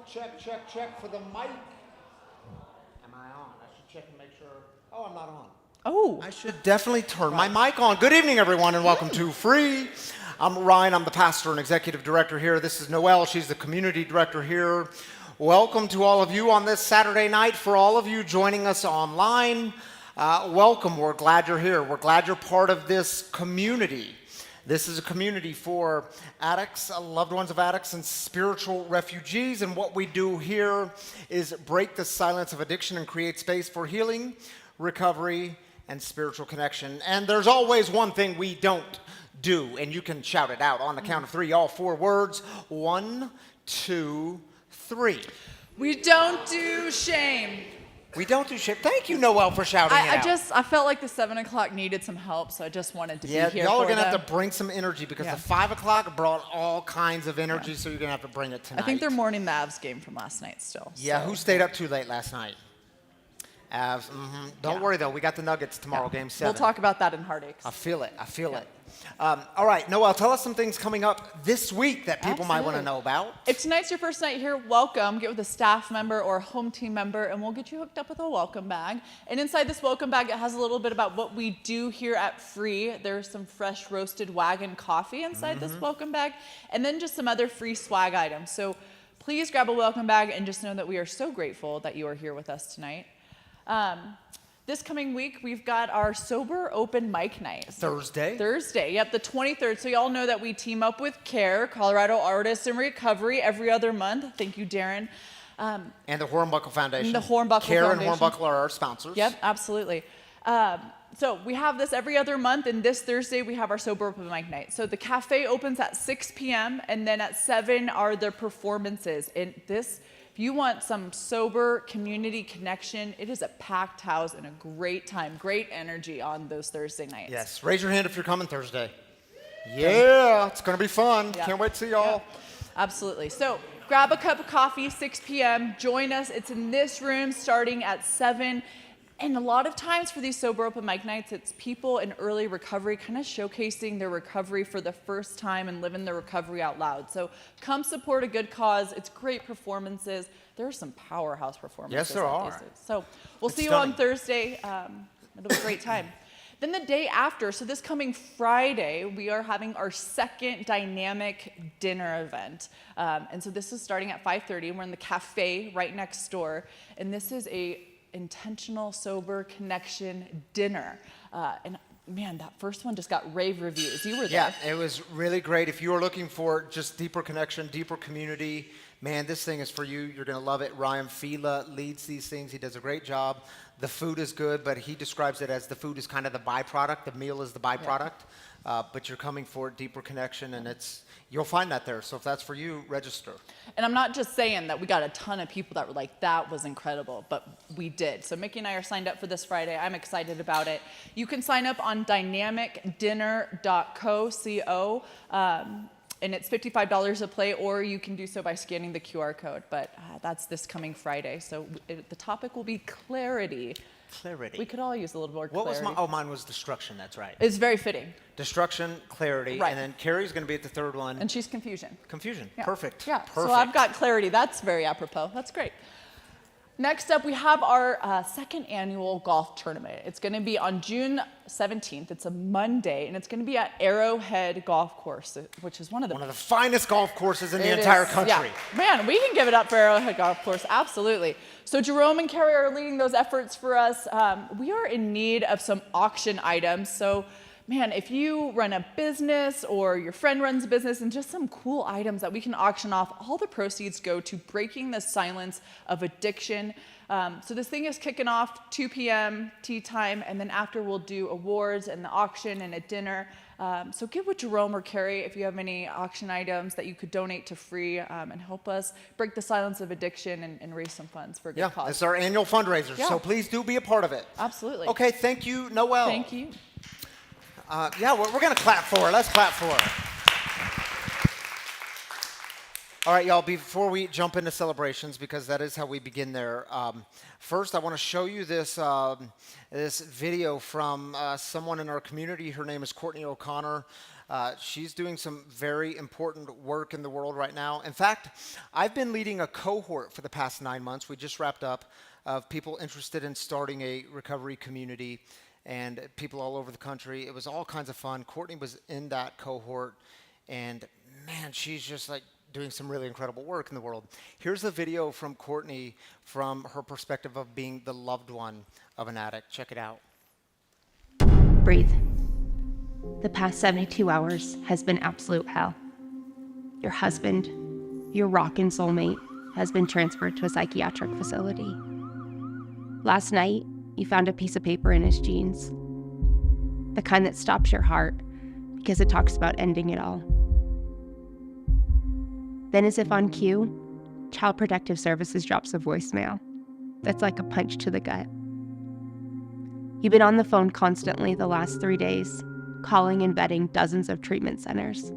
check for the mic. Am I on? I should check and make sure. Oh, I'm not on. Oh. I should definitely turn my mic on. Good evening, everyone, and welcome to Free. I'm Ryan. I'm the pastor and executive director here. This is Noelle. She's the community director here. Welcome to all of you on this Saturday night. For all of you joining us online, welcome. We're glad you're here. We're glad you're part of this community. This is a community for addicts, loved ones of addicts, and spiritual refugees. And what we do here is break the silence of addiction and create space for healing, recovery, and spiritual connection. And there's always one thing we don't do, and you can shout it out on the count of three, all four words. 1, 2, 3. We don't do shame. We don't do shit. Thank you, Noelle, for shouting it out. I felt like the 7 o'clock needed some help, so I just wanted to be here. Y'all are going to them. have to bring some energy because the 5 o'clock brought all kinds of energy, so you're going to have to bring it tonight. I think they're mourning the Avs game from last night still. Yeah, so. Who stayed up too late last night? Avs. Don't worry, though. We got the Nuggets tomorrow, Game 7. We'll talk about that in Heartaches. I feel it. All right, Noelle, tell us some things coming up this week that people might want to know about. If tonight's your first night here, welcome. Get with a staff member or a home team member, and we'll get you hooked up with a welcome bag. And inside this welcome bag, it has a little bit about what we do here at Free. There's some fresh roasted wagon coffee inside this welcome bag, and then just some other free swag items. So please grab a welcome bag and just know that we are so grateful that you are here with us tonight. This coming week, we've got our Sober Open Mic Night. Thursday, yep, the 23rd. So y'all know that we team up with CARE, Colorado Artists in Recovery, every other month. Thank you, Darren. And the Hornbuckle Foundation. The Hornbuckle CARE Foundation. and Hornbuckle are our sponsors. Yep, absolutely. So we have this every other month, and this Thursday we have our Sober Open Mic Night. So the cafe opens at 6 p.m., and then at 7 are the performances. And this... If you want some sober community connection, it is a packed house and a great time, great energy on those Thursday nights. Yes, raise your hand if you're coming Thursday. Yeah, it's going to be fun. Yep. Can't wait to see y'all. Yep. Absolutely. So grab a cup of coffee, 6 p.m. Join us. It's in this room starting at 7. And a lot of times for these Sober Open Mic Nights, it's people in early recovery kind of showcasing their recovery for the first time and living their recovery out loud. So come support a good cause. It's great performances. There are some powerhouse performances. Yes, there are. So we'll see you on Thursday. It'll be a great time. Then the day after, so this coming Friday, we are having our second dynamic dinner event. And so this is starting at 5:30. We're in the cafe right next door. And this is a intentional sober connection dinner, and man, that first one just got rave reviews. You were there. Yeah, it was really great. If you are looking for just deeper connection, deeper community, man, this thing is for you. You're going to love it. Ryan Fila leads these things. He does a great job. The food is good, but he describes it as the food is kind of the byproduct. The meal is the byproduct, but you're coming for deeper connection, and you'll find that there. So if that's for you, register. And I'm not just saying that we got a ton of people that were like, that was incredible, but we did. So Mickey and I are signed up for this Friday. I'm excited about it. You can sign up on dynamicdinner.co, and it's $55 a plate, or you can do so by scanning the QR code. But that's this coming Friday. So the topic will be clarity. Clarity. We could all use a little more clarity. What was mine? Oh, mine was destruction. That's right. It's very fitting. Destruction, clarity, right. And then Carrie's going to be at the third one. And she's confusion. Confusion. Yeah. Perfect. Yeah. Perfect. So I've got clarity. That's very apropos. That's great. Next up, we have our second annual golf tournament. It's going to be on June 17th. It's a Monday, and it's going to be at Arrowhead Golf Course, which is one of the finest golf courses in the entire country. Yeah. Man, we can give it up for Arrowhead Golf Course. Absolutely. So Jerome and Carrie are leading those efforts for us. We are in need of some auction items. So, man, if you run a business or your friend runs a business and just some cool items that we can auction off, all the proceeds go to breaking the silence of addiction. So this thing is kicking off 2 p.m. tea time, and then after we'll do awards and the auction and a dinner. So get with Jerome or Carrie if you have any auction items that you could donate to Free and help us break the silence of addiction and raise some funds for a good cause. It's our annual fundraiser, so please do be a part of it. Absolutely. Okay, thank you, Noelle. Thank you. We're going to clap for her. Let's clap for her. All right, y'all, before we jump into celebrations, because that is how we begin there, first I want to show you this video from someone in our community. Her name is Courtney O'Connor. She's doing some very important work in the world right now. In fact, I've been leading a cohort for the past 9 months. We just wrapped up of people interested in starting a recovery community and people all over the country. It was all kinds of fun. Courtney was in that cohort, and man, she's just like doing some really incredible work in the world. Here's a video from Courtney from her perspective of being the loved one of an addict. Check it out. Breathe. The past 72 hours has been absolute hell. Your husband, your rockin' soulmate, has been transferred to a psychiatric facility. Last night, you found a piece of paper in his jeans. The kind that stops your heart because it talks about ending it all. Then, as if on cue, Child Protective Services drops a voicemail that's like a punch to the gut. You've been on the phone constantly the last 3 days, calling and vetting dozens of treatment centers,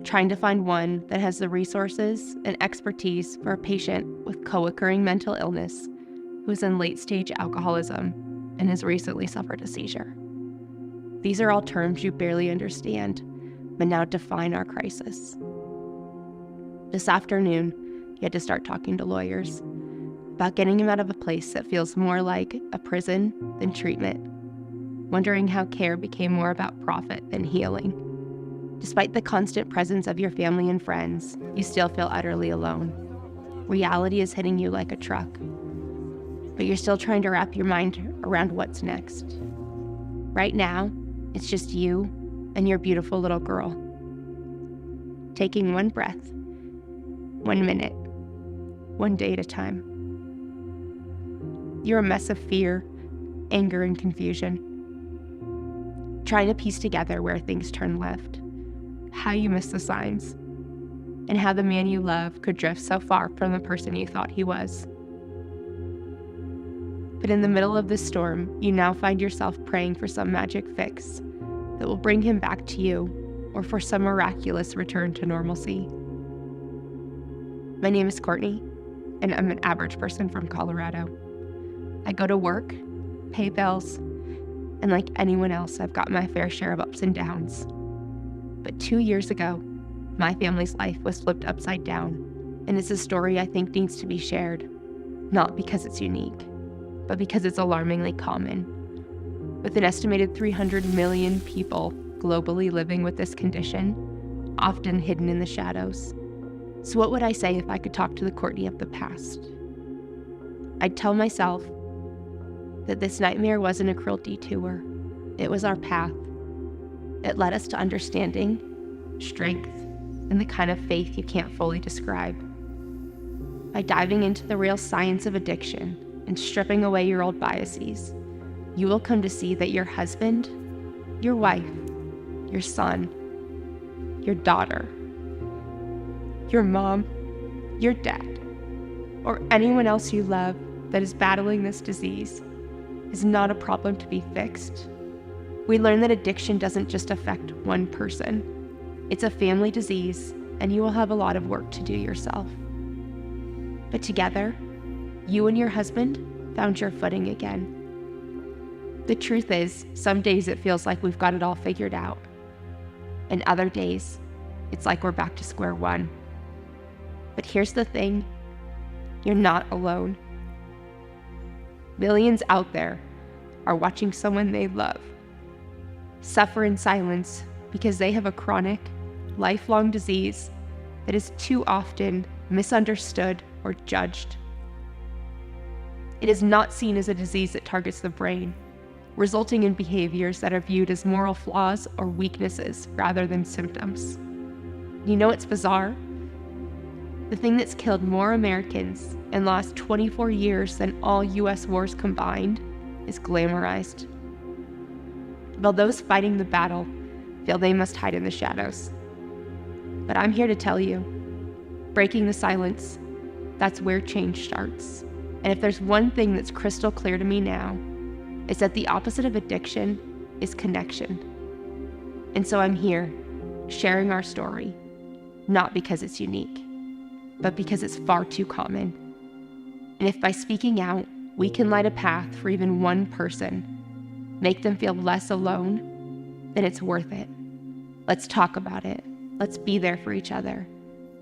trying to find one that has the resources and expertise for a patient with co-occurring mental illness who is in late-stage alcoholism and has recently suffered a seizure. These are all terms you barely understand, but now define our crisis. This afternoon, you had to start talking to lawyers about getting him out of a place that feels more like a prison than treatment, wondering how care became more about profit than healing. Despite the constant presence of your family and friends, you still feel utterly alone. Reality is hitting you like a truck, but you're still trying to wrap your mind around what's next. Right now, it's just you and your beautiful little girl. Taking one breath, 1 minute, one day at a time. You're a mess of fear, anger, and confusion. Trying to piece together where things turn left, how you miss the signs, and how the man you love could drift so far from the person you thought he was. But in the middle of this storm, you now find yourself praying for some magic fix that will bring him back to you, or for some miraculous return to normalcy. My name is Courtney, and I'm an average person from Colorado. I go to work, pay bills, and like anyone else, I've got my fair share of ups and downs. But 2 years ago, my family's life was flipped upside down, and it's a story I think needs to be shared, not because it's unique, but because it's alarmingly common. With an estimated 300 million people globally living with this condition, often hidden in the shadows. So what would I say if I could talk to the Courtney of the past? I'd tell myself that this nightmare wasn't a cruel detour. It was our path. It led us to understanding, strength, and the kind of faith you can't fully describe. By diving into the real science of addiction and stripping away your old biases, you will come to see that your husband, your wife, your son, your daughter, your mom, your dad, or anyone else you love that is battling this disease is not a problem to be fixed. We learn that addiction doesn't just affect one person. It's a family disease, and you will have a lot of work to do yourself. But together, you and your husband found your footing again. The truth is, some days it feels like we've got it all figured out. And other days, it's like we're back to square one. But here's the thing, you're not alone. Millions out there are watching someone they love suffer in silence because they have a chronic, lifelong disease that is too often misunderstood or judged. It is not seen as a disease that targets the brain, resulting in behaviors that are viewed as moral flaws or weaknesses rather than symptoms. You know what's bizarre? The thing that's killed more Americans in the last 24 years than all US wars combined is glamorized. While those fighting the battle feel they must hide in the shadows. But I'm here to tell you, breaking the silence, that's where change starts. And if there's one thing that's crystal clear to me now, it's that the opposite of addiction is connection. And so I'm here, sharing our story, not because it's unique, but because it's far too common. And if by speaking out, we can light a path for even one person, make them feel less alone, then it's worth it. Let's talk about it. Let's be there for each other.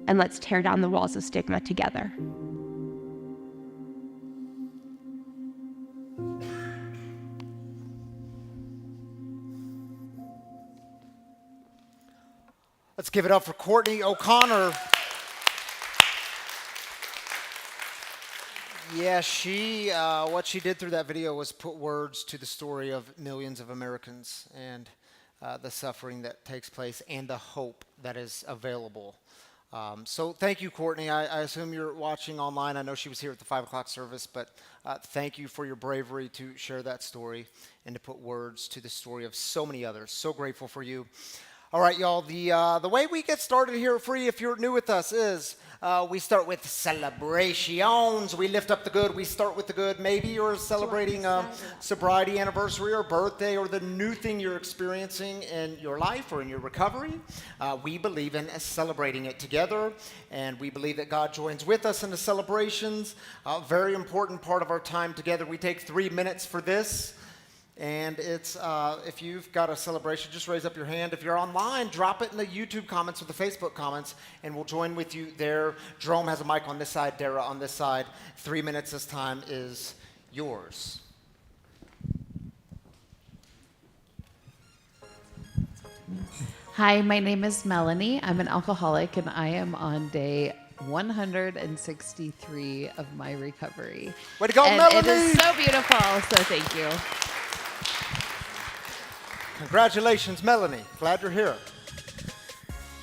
And let's tear down the walls of stigma together. Let's give it up for Courtney O'Connor. Yeah, what she did through that video was put words to the story of millions of Americans and the suffering that takes place and the hope that is available. So thank you, Courtney. I assume you're watching online. I know she was here at the 5 o'clock service, but thank you for your bravery to share that story and to put words to the story of so many others. So grateful for you. All right, y'all, the way we get started here at Free, if you're new with us, is we start with celebrations. We lift up the good. We start with the good. Maybe you're celebrating a sobriety anniversary or birthday or the new thing you're experiencing in your life or in your recovery. We believe in celebrating it together, and we believe that God joins with us in the celebrations. A very important part of our time together. We take 3 minutes for this. And it's, if you've got a celebration, just raise up your hand. If you're online, drop it in the YouTube comments or the Facebook comments, and we'll join with you there. Jerome has a mic on this side, Dara on this side. 3 minutes this time is yours. Hi, my name is Melanie. I'm an alcoholic, and I am on day 163 of my recovery. Way to go, and Melanie! It is so beautiful, so thank you. Congratulations, Melanie. Glad you're here.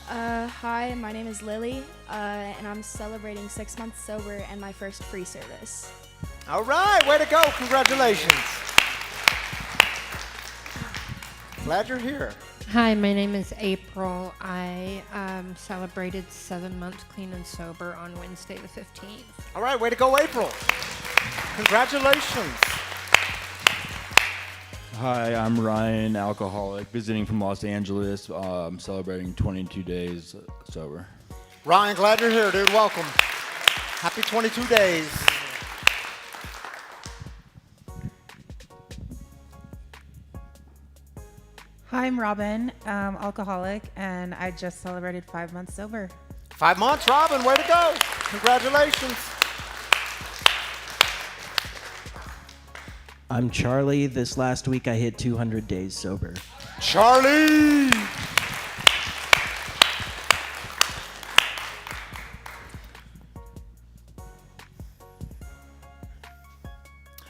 Hi, my name is Lily, and I'm celebrating 6 months sober and my first free service. All right, way to go. Congratulations. Glad you're here. Hi, my name is April. I celebrated 7 months clean and sober on Wednesday the 15th. All right, way to go, April. Congratulations. Hi, I'm Ryan, alcoholic, visiting from Los Angeles. I'm celebrating 22 days sober. Ryan, glad you're here, dude. Welcome. Happy 22 days. Hi, I'm Robin, alcoholic, and I just celebrated 5 months sober. 5 months, Robin. Way to go. Congratulations. I'm Charlie. This last week I hit 200 days sober. Charlie!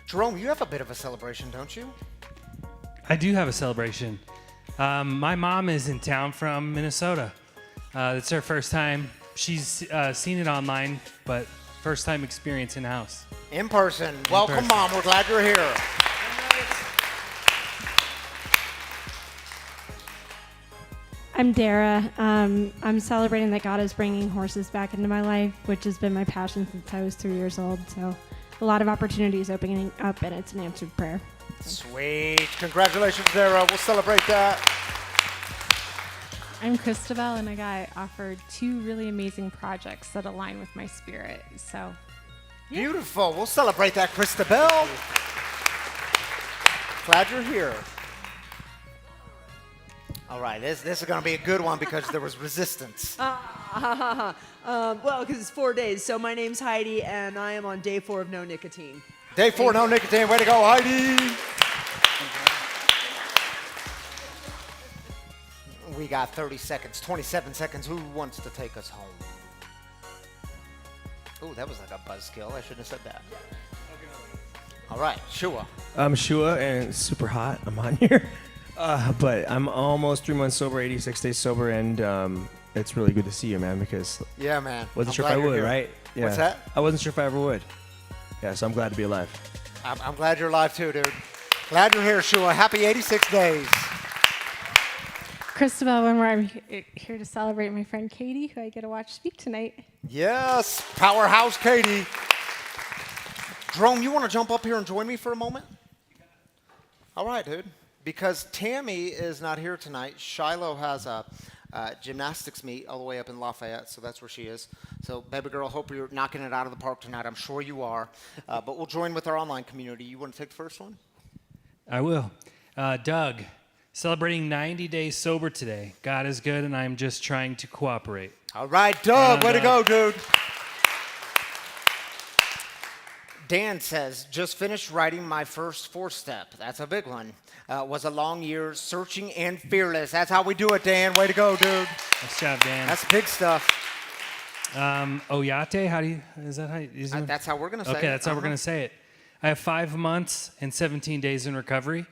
Jerome, you have a bit of a celebration, don't you? I do have a celebration. My mom is in town from Minnesota. It's her first time. She's seen it online, but first time experience in-house. In person. Welcome, Mom. We're glad you're here. I'm Dara. I'm celebrating that God is bringing horses back into my life, which has been my passion since I was 3 years old. So a lot of opportunities opening up, and it's an answered prayer. Sweet. Congratulations, Dara. We'll celebrate that. I'm Christabel, and I got offered 2 really amazing projects that align with my spirit. So, yeah. Beautiful. We'll celebrate that, Christabel. Glad you're here. All right, this is going to be a good one because there was resistance. Well, because it's 4 days. So my name's Heidi, and I am on day 4 of no nicotine. Day 4, no nicotine. Way to go, Heidi. We got 30 seconds, 27 seconds. Who wants to take us home? Oh, that was like a buzzkill. I shouldn't have said that. All right, Shua. I'm Shua, and it's super hot. I'm on here. But I'm almost 3 months sober, 86 days sober, and it's really good to see you, man, because yeah, man. Wasn't sure if I would, here. right? Yeah. What's that? I wasn't sure if I ever would. Yeah, so I'm glad to be alive. I'm glad you're alive too, dude. Glad you're here, Shua. Happy 86 days. Christabel, I'm here to celebrate my friend Katie, who I get to watch speak tonight. Yes, powerhouse Kady. Jerome, you want to jump up here and join me for a moment? All right, dude. Because Tammy is not here tonight. Shiloh has a gymnastics meet all the way up in Lafayette, so that's where she is. So, baby girl, hope you're knocking it out of the park tonight. I'm sure you are. But we'll join with our online community. You want to take the first one? I will. Doug, celebrating 90 days sober today. God is good, and I'm just trying to cooperate. All right, Doug, way to go, dude. Dan says, just finished writing my first 4-step. That's a big one. Was a long year searching and fearless. That's how we do it, Dan. Way to go, dude. Nice job, Dan. That's big stuff. Oyate, That's how we're going to say it. Okay, that's how we're going to say it. I have 5 months and 17 days in recovery.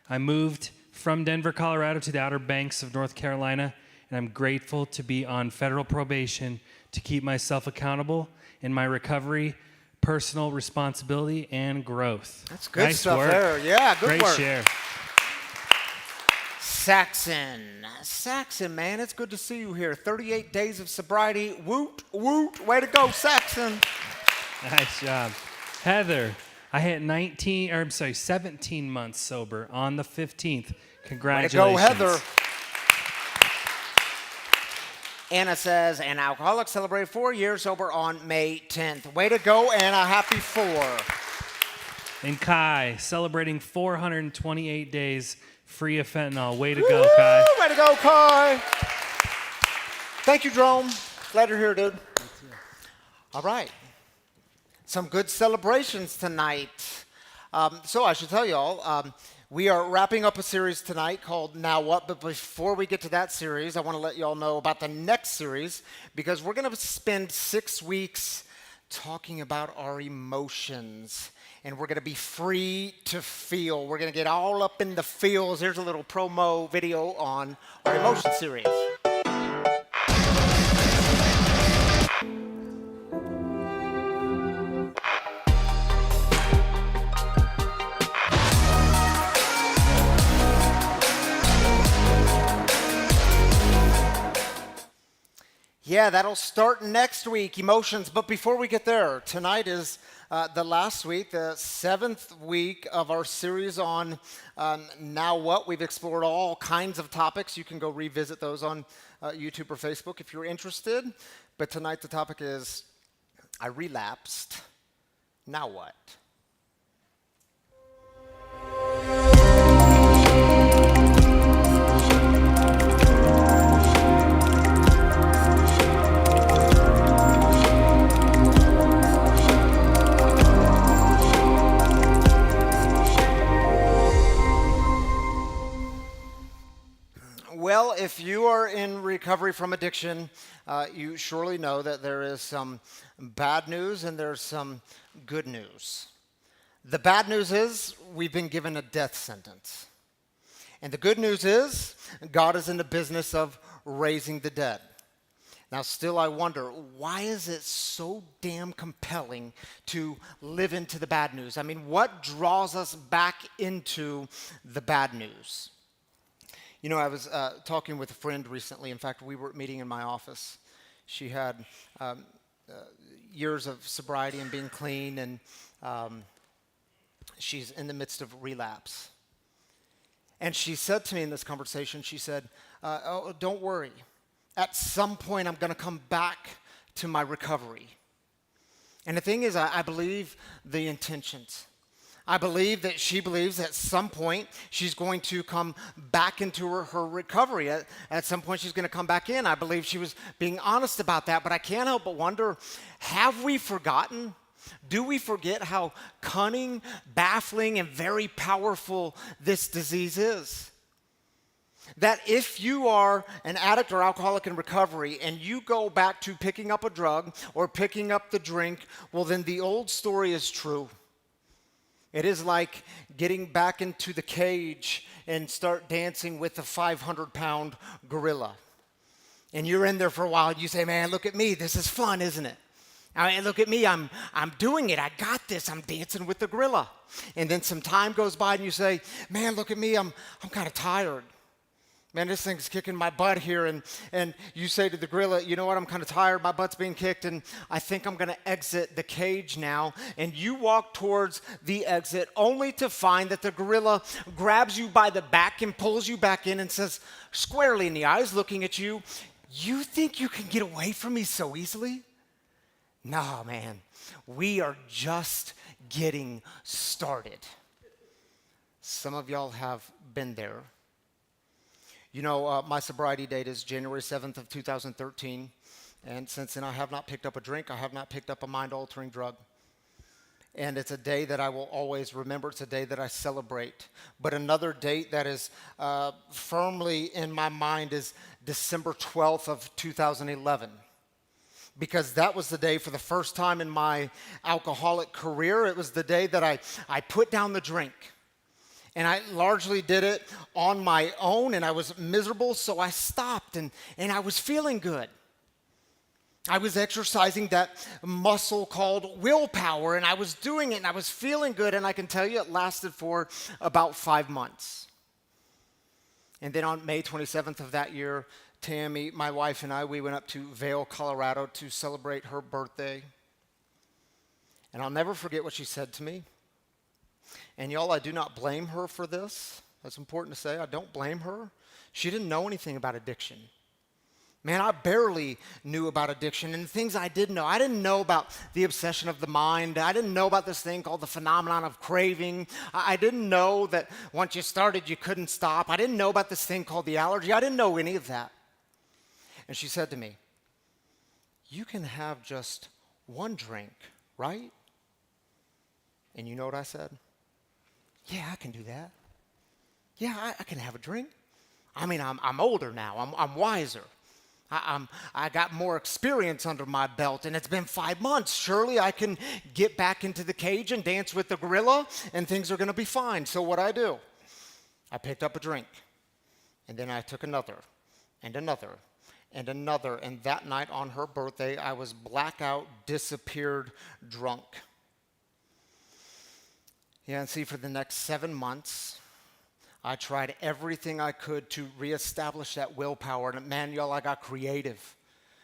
I moved from Denver, Colorado to the Outer Banks of North Carolina, and I'm grateful to be on federal probation to keep myself accountable in my recovery, personal responsibility, and growth. That's good nice stuff work. there. Yeah, good Great work. share. Saxon, man, it's good to see you here. 38 days of sobriety. Woot, woot. Way to go, Saxon. Nice job. Heather, I hit 17 months sober on the 15th. Congratulations. Way to go, Heather. Anna says, an alcoholic celebrated 4 years sober on May 10th. Way to go, Anna. Happy 4. And Kai, celebrating 428 days free of fentanyl. Way to go, Kai. Way to go, Kai. Thank you, Jerome. Glad you're here, dude. All right. Some good celebrations tonight. So I should tell you all, we are wrapping up a series tonight called Now What? But before we get to that series, I want to let you all know about the next series because we're going to spend 6 weeks talking about our emotions. And we're going to be free to feel. We're going to get all up in the feels. Here's a little promo video on our emotion series. Yeah, that'll start next week, emotions. But before we get there, tonight is the last week, the 7th week of our series on Now What? We've explored all kinds of topics. You can go revisit those on YouTube or Facebook if you're interested. But tonight the topic is, I relapsed. Now what? Well, if you are in recovery from addiction, you surely know that there is some bad news and there's some good news. The bad news is we've been given a death sentence. And the good news is God is in the business of raising the dead. Now, still I wonder, why is it so damn compelling to live into the bad news? I mean, what draws us back into the bad news? You know, I was talking with a friend recently. In fact, we were meeting in my office. She had years of sobriety and being clean, and she's in the midst of relapse. And she said to me in this conversation, she said, oh, don't worry. At some point, I'm going to come back to my recovery. And the thing is, I believe the intentions. I believe that she believes at some point she's going to come back into her recovery. At some point she's going to come back in. I believe she was being honest about that, but I can't help but wonder, have we forgotten? Do we forget how cunning, baffling, and very powerful this disease is? That if you are an addict or alcoholic in recovery and you go back to picking up a drug or picking up the drink, well, then the old story is true. It is like getting back into the cage and start dancing with a 500-pound gorilla. And you're in there for a while and you say, man, look at me. This is fun, isn't it? I mean, look at me. I'm doing it. I got this. I'm dancing with the gorilla. And then some time goes by and you say, man, look at me. I'm kind of tired. Man, this thing's kicking my butt here. And you say to the gorilla, you know what, I'm kind of tired, my butt's being kicked, and I think I'm going to exit the cage now. And you walk towards the exit only to find that the gorilla grabs you by the back and pulls you back in and says, squarely in the eyes, looking at you, you think you can get away from me so easily? No, man, we are just getting started. Some of y'all have been there. You know, my sobriety date is January 7th of 2013, and since then I have not picked up a drink, I have not picked up a mind-altering drug. And it's a day that I will always remember. It's a day that I celebrate. But another date that is firmly in my mind is December 12th of 2011. Because that was the day for the first time in my alcoholic career, it was the day that I put down the drink. And I largely did it on my own, and I was miserable, so I stopped, and I was feeling good. I was exercising that muscle called willpower, and I was doing it, and I was feeling good, and I can tell you it lasted for about 5 months. And then on May 27th of that year, Tammy, my wife, and I, we went up to Vail, Colorado to celebrate her birthday. And I'll never forget what she said to me. And y'all, I do not blame her for this. That's important to say. I don't blame her. She didn't know anything about addiction. Man, I barely knew about addiction and the things I did know. I didn't know about the obsession of the mind. I didn't know about this thing called the phenomenon of craving. I didn't know that once you started, you couldn't stop. I didn't know about this thing called the allergy. I didn't know any of that. And she said to me, you can have just one drink, right? And you know what I said? Yeah, I can do that. Yeah, I can have a drink. I mean, I'm older now. I'm wiser. I got more experience under my belt, and it's been 5 months. Surely I can get back into the cage and dance with the gorilla, and things are going to be fine. So what I do, I picked up a drink, and then I took another, and another, and another. And that night on her birthday, I was blackout, disappeared, drunk. Yeah, and see, for the next 7 months, I tried everything I could to reestablish that willpower. And man, y'all, I got creative.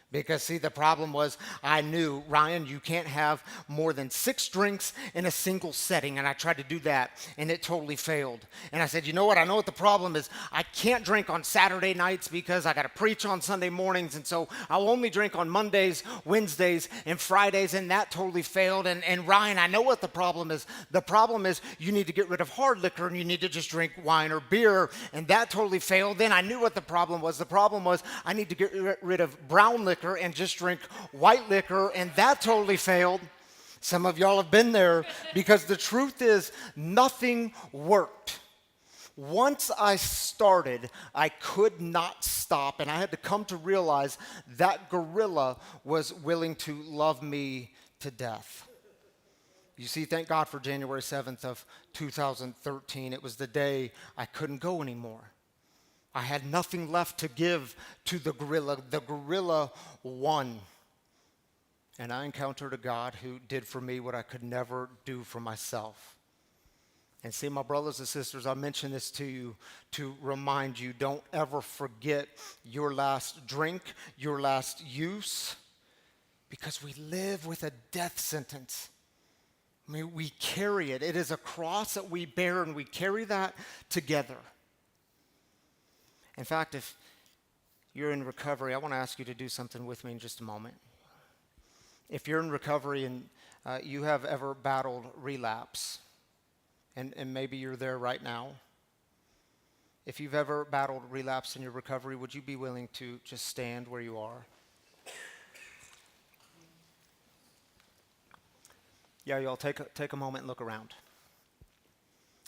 Because, see, the problem was I knew, Ryan, you can't have more than 6 drinks in a single setting. And I tried to do that, and it totally failed. And I said, you know what? I know what the problem is. I can't drink on Saturday nights because I got to preach on Sunday mornings. And so I'll only drink on Mondays, Wednesdays, and Fridays. And that totally failed. And Ryan, I know what the problem is. The problem is you need to get rid of hard liquor, and you need to just drink wine or beer. And that totally failed. Then I knew what the problem was. The problem was I need to get rid of brown liquor and just drink white liquor, and that totally failed. Some of y'all have been there, because the truth is nothing worked. Once I started, I could not stop, and I had to come to realize that gorilla was willing to love me to death. You see, thank God for January 7th of 2013. It was the day I couldn't go anymore. I had nothing left to give to the gorilla. The gorilla won. And I encountered a God who did for me what I could never do for myself. And see, my brothers and sisters, I mention this to you to remind you, don't ever forget your last drink, your last use, because we live with a death sentence. I mean, we carry it. It is a cross that we bear, and we carry that together. In fact, if you're in recovery, I want to ask you to do something with me in just a moment. If you're in recovery and you have ever battled relapse, and maybe you're there right now, if you've ever battled relapse in your recovery, would you be willing to just stand where you are? Yeah, y'all take a moment and look around.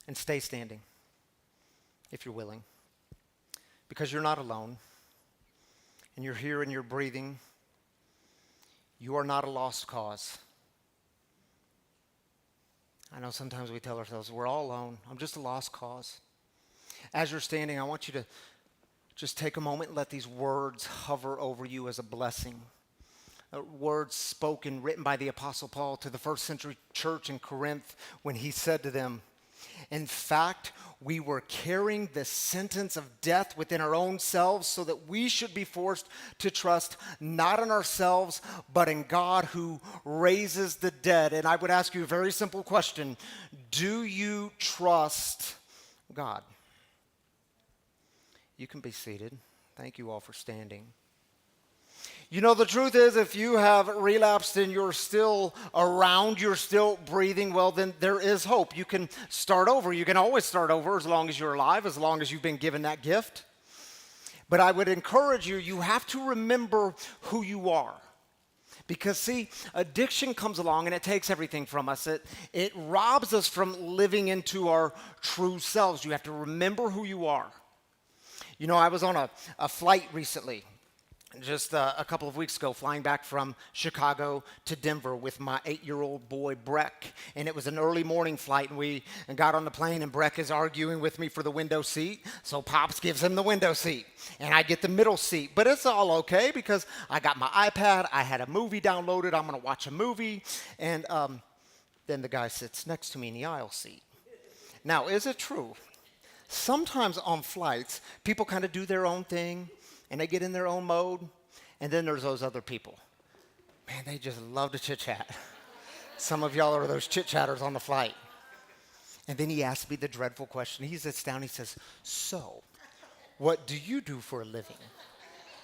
And stay standing, if you're willing. Because you're not alone, and you're here and you're breathing. You are not a lost cause. I know sometimes we tell ourselves, we're all alone. I'm just a lost cause. As you're standing, I want you to just take a moment and let these words hover over you as a blessing. Words spoken, written by the Apostle Paul to the first century church in Corinth when he said to them, In fact, we were carrying the sentence of death within our own selves so that we should be forced to trust not in ourselves, but in God who raises the dead. And I would ask you a very simple question. Do you trust God? You can be seated. Thank you all for standing. You know, the truth is, if you have relapsed and you're still around, you're still breathing, well, then there is hope. You can start over. You can always start over as long as you're alive, as long as you've been given that gift. But I would encourage you, you have to remember who you are. Because, see, addiction comes along and it takes everything from us. It robs us from living into our true selves. You have to remember who you are. You know, I was on a flight recently. Just a couple of weeks ago, flying back from Chicago to Denver with my 8-year-old boy, Breck. And it was an early morning flight, and we got on the plane, and Breck is arguing with me for the window seat. So Pops gives him the window seat, and I get the middle seat. But it's all okay because I got my iPad. I had a movie downloaded. I'm going to watch a movie. And then the guy sits next to me in the aisle seat. Now, is it true? Sometimes on flights, people kind of do their own thing, and they get in their own mode, and then there's those other people. Man, they just love to chit-chat. Some of y'all are those chit-chatters on the flight. And then he asks me the dreadful question. He sits down, he says, "So, what do you do for a living?"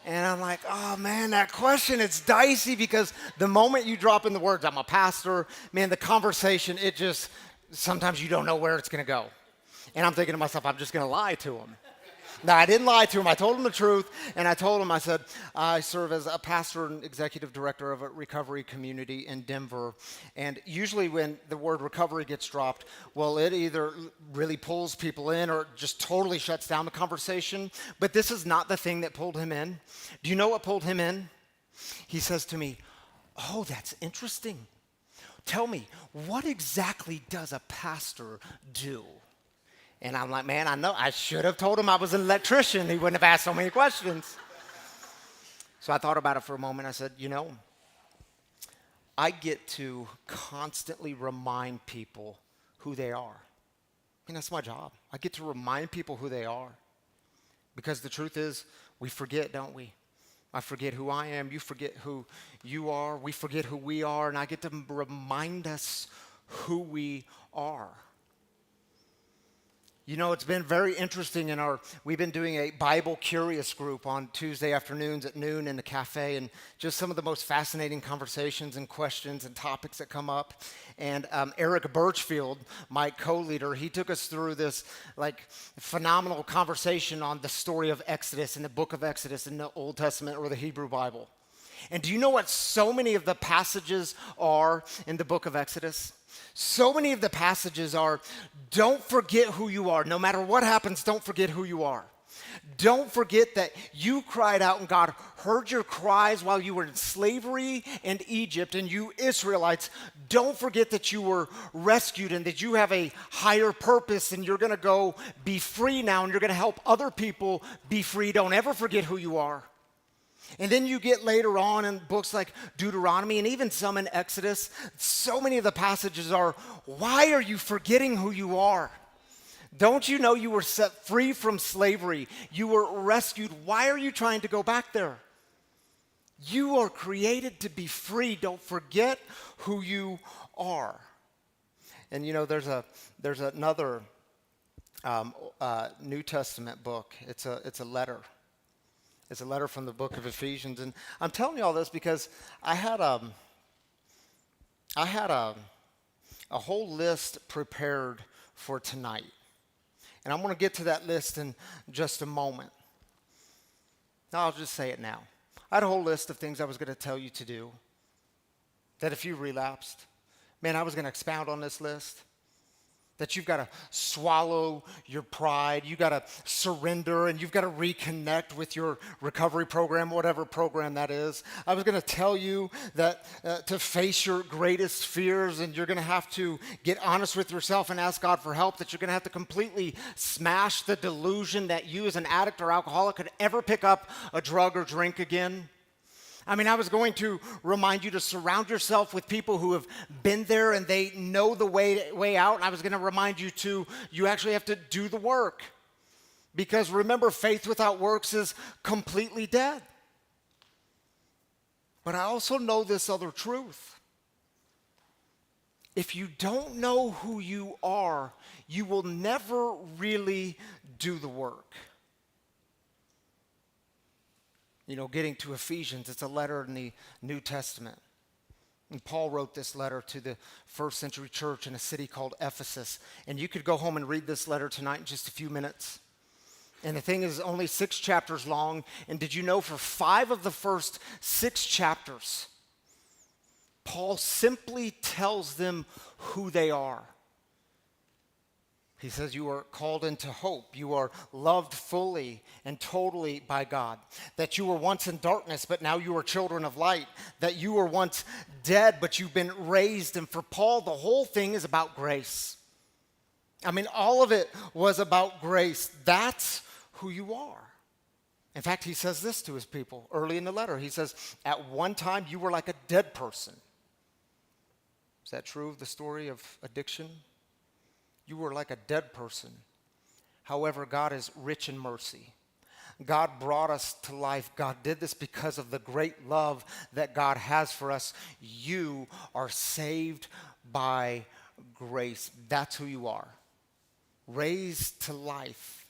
And I'm like, oh man, that question, it's dicey because the moment you drop in the words, "I'm a pastor," man, the conversation, it just, sometimes you don't know where it's gonna go. And I'm thinking to myself, I'm just gonna lie to him. No, I didn't lie to him. I told him the truth, and I told him, I said, I serve as a pastor and executive director of a recovery community in Denver, and usually when the word recovery gets dropped, well, it either really pulls people in or just totally shuts down the conversation, but this is not the thing that pulled him in. Do you know what pulled him in? He says to me, "Oh, that's interesting. Tell me, what exactly does a pastor do?" And I'm like, man, I know, I should have told him I was an electrician. He wouldn't have asked so many questions. So I thought about it for a moment. I said, you know, I get to constantly remind people who they are. I mean, that's my job. I get to remind people who they are. Because the truth is, we forget, don't we? I forget who I am. You forget who you are. We forget who we are. And I get to remind us who we are. You know, it's been very interesting we've been doing a Bible Curious group on Tuesday afternoons at noon in the cafe, and just some of the most fascinating conversations and questions and topics that come up. And Eric Birchfield, my co-leader, he took us through this phenomenal conversation on the story of Exodus in the book of Exodus in the Old Testament or the Hebrew Bible. And do you know what so many of the passages are in the book of Exodus? So many of the passages are, don't forget who you are. No matter what happens, don't forget who you are. Don't forget that you cried out and God heard your cries while you were in slavery in Egypt. And you Israelites, don't forget that you were rescued and that you have a higher purpose and you're going to go be free now and you're going to help other people be free. Don't ever forget who you are. And then you get later on in books like Deuteronomy and even some in Exodus, so many of the passages are, why are you forgetting who you are? Don't you know you were set free from slavery? You were rescued. Why are you trying to go back there? You are created to be free. Don't forget who you are. And you know, there's another New Testament book. It's a letter. It's a letter from the book of Ephesians. And I'm telling you all this because I had a whole list prepared for tonight. And I'm going to get to that list in just a moment. I'll just say it now. I had a whole list of things I was going to tell you to do. That if you relapsed, man, I was going to expound on this list. That you've got to swallow your pride, you've got to surrender, and you've got to reconnect with your recovery program, whatever program that is. I was going to tell you that to face your greatest fears, and you're going to have to get honest with yourself and ask God for help, that you're going to have to completely smash the delusion that you as an addict or alcoholic could ever pick up a drug or drink again. I mean, I was going to remind you to surround yourself with people who have been there and they know the way out. And I was going to remind you you actually have to do the work. Because remember, faith without works is completely dead. But I also know this other truth. If you don't know who you are, you will never really do the work. You know, getting to Ephesians, it's a letter in the New Testament. And Paul wrote this letter to the first century church in a city called Ephesus. And you could go home and read this letter tonight in just a few minutes. And the thing is only 6 chapters long. And did you know for 5 of the first 6 chapters, Paul simply tells them who they are. He says, you are called into hope. You are loved fully and totally by God. That you were once in darkness, but now you are children of light. That you were once dead, but you've been raised. And for Paul, the whole thing is about grace. I mean, all of it was about grace. That's who you are. In fact, he says this to his people early in the letter. He says, at one time you were like a dead person. Is that true of the story of addiction? You were like a dead person. However, God is rich in mercy. God brought us to life. God did this because of the great love that God has for us. You are saved by grace. That's who you are. Raised to life.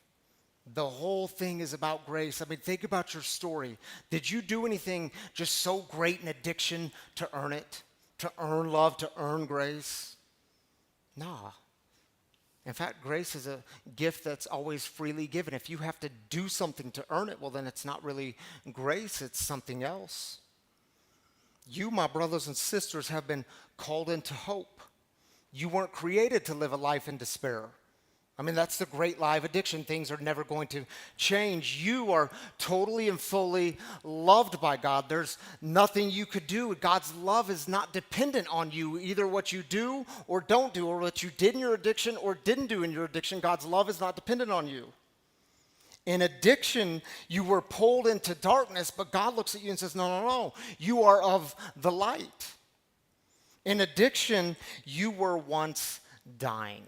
The whole thing is about grace. I mean, think about your story. Did you do anything just so great in addiction to earn it? To earn love, to earn grace? Nah. In fact, grace is a gift that's always freely given. If you have to do something to earn it, well, then it's not really grace, it's something else. You, my brothers and sisters, have been called into hope. You weren't created to live a life in despair. I mean, that's the great lie of addiction. Things are never going to change. You are totally and fully loved by God. There's nothing you could do. God's love is not dependent on you, either what you do or don't do, or what you did in your addiction or didn't do in your addiction. God's love is not dependent on you. In addiction, you were pulled into darkness, but God looks at you and says, no, no, no, you are of the light. In addiction, you were once dying.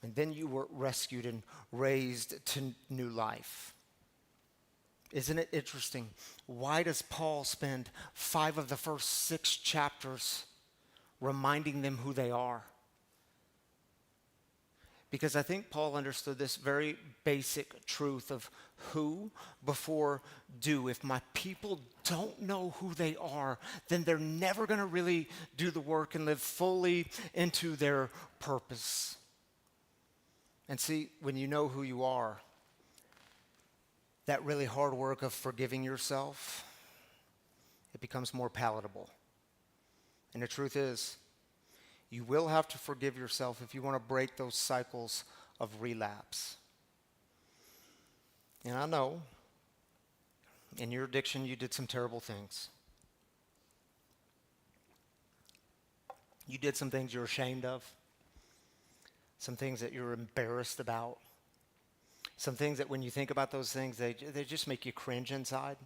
And then you were rescued and raised to new life. Isn't it interesting? Why does Paul spend 5 of the first 6 chapters reminding them who they are? Because I think Paul understood this very basic truth of who before do. If my people don't know who they are, then they're never going to really do the work and live fully into their purpose. And see, when you know who you are, that really hard work of forgiving yourself, it becomes more palatable. And the truth is, you will have to forgive yourself if you want to break those cycles of relapse. And I know, in your addiction, you did some terrible things. You did some things you're ashamed of. Some things that you're embarrassed about. Some things that when you think about those things, they just make you cringe inside.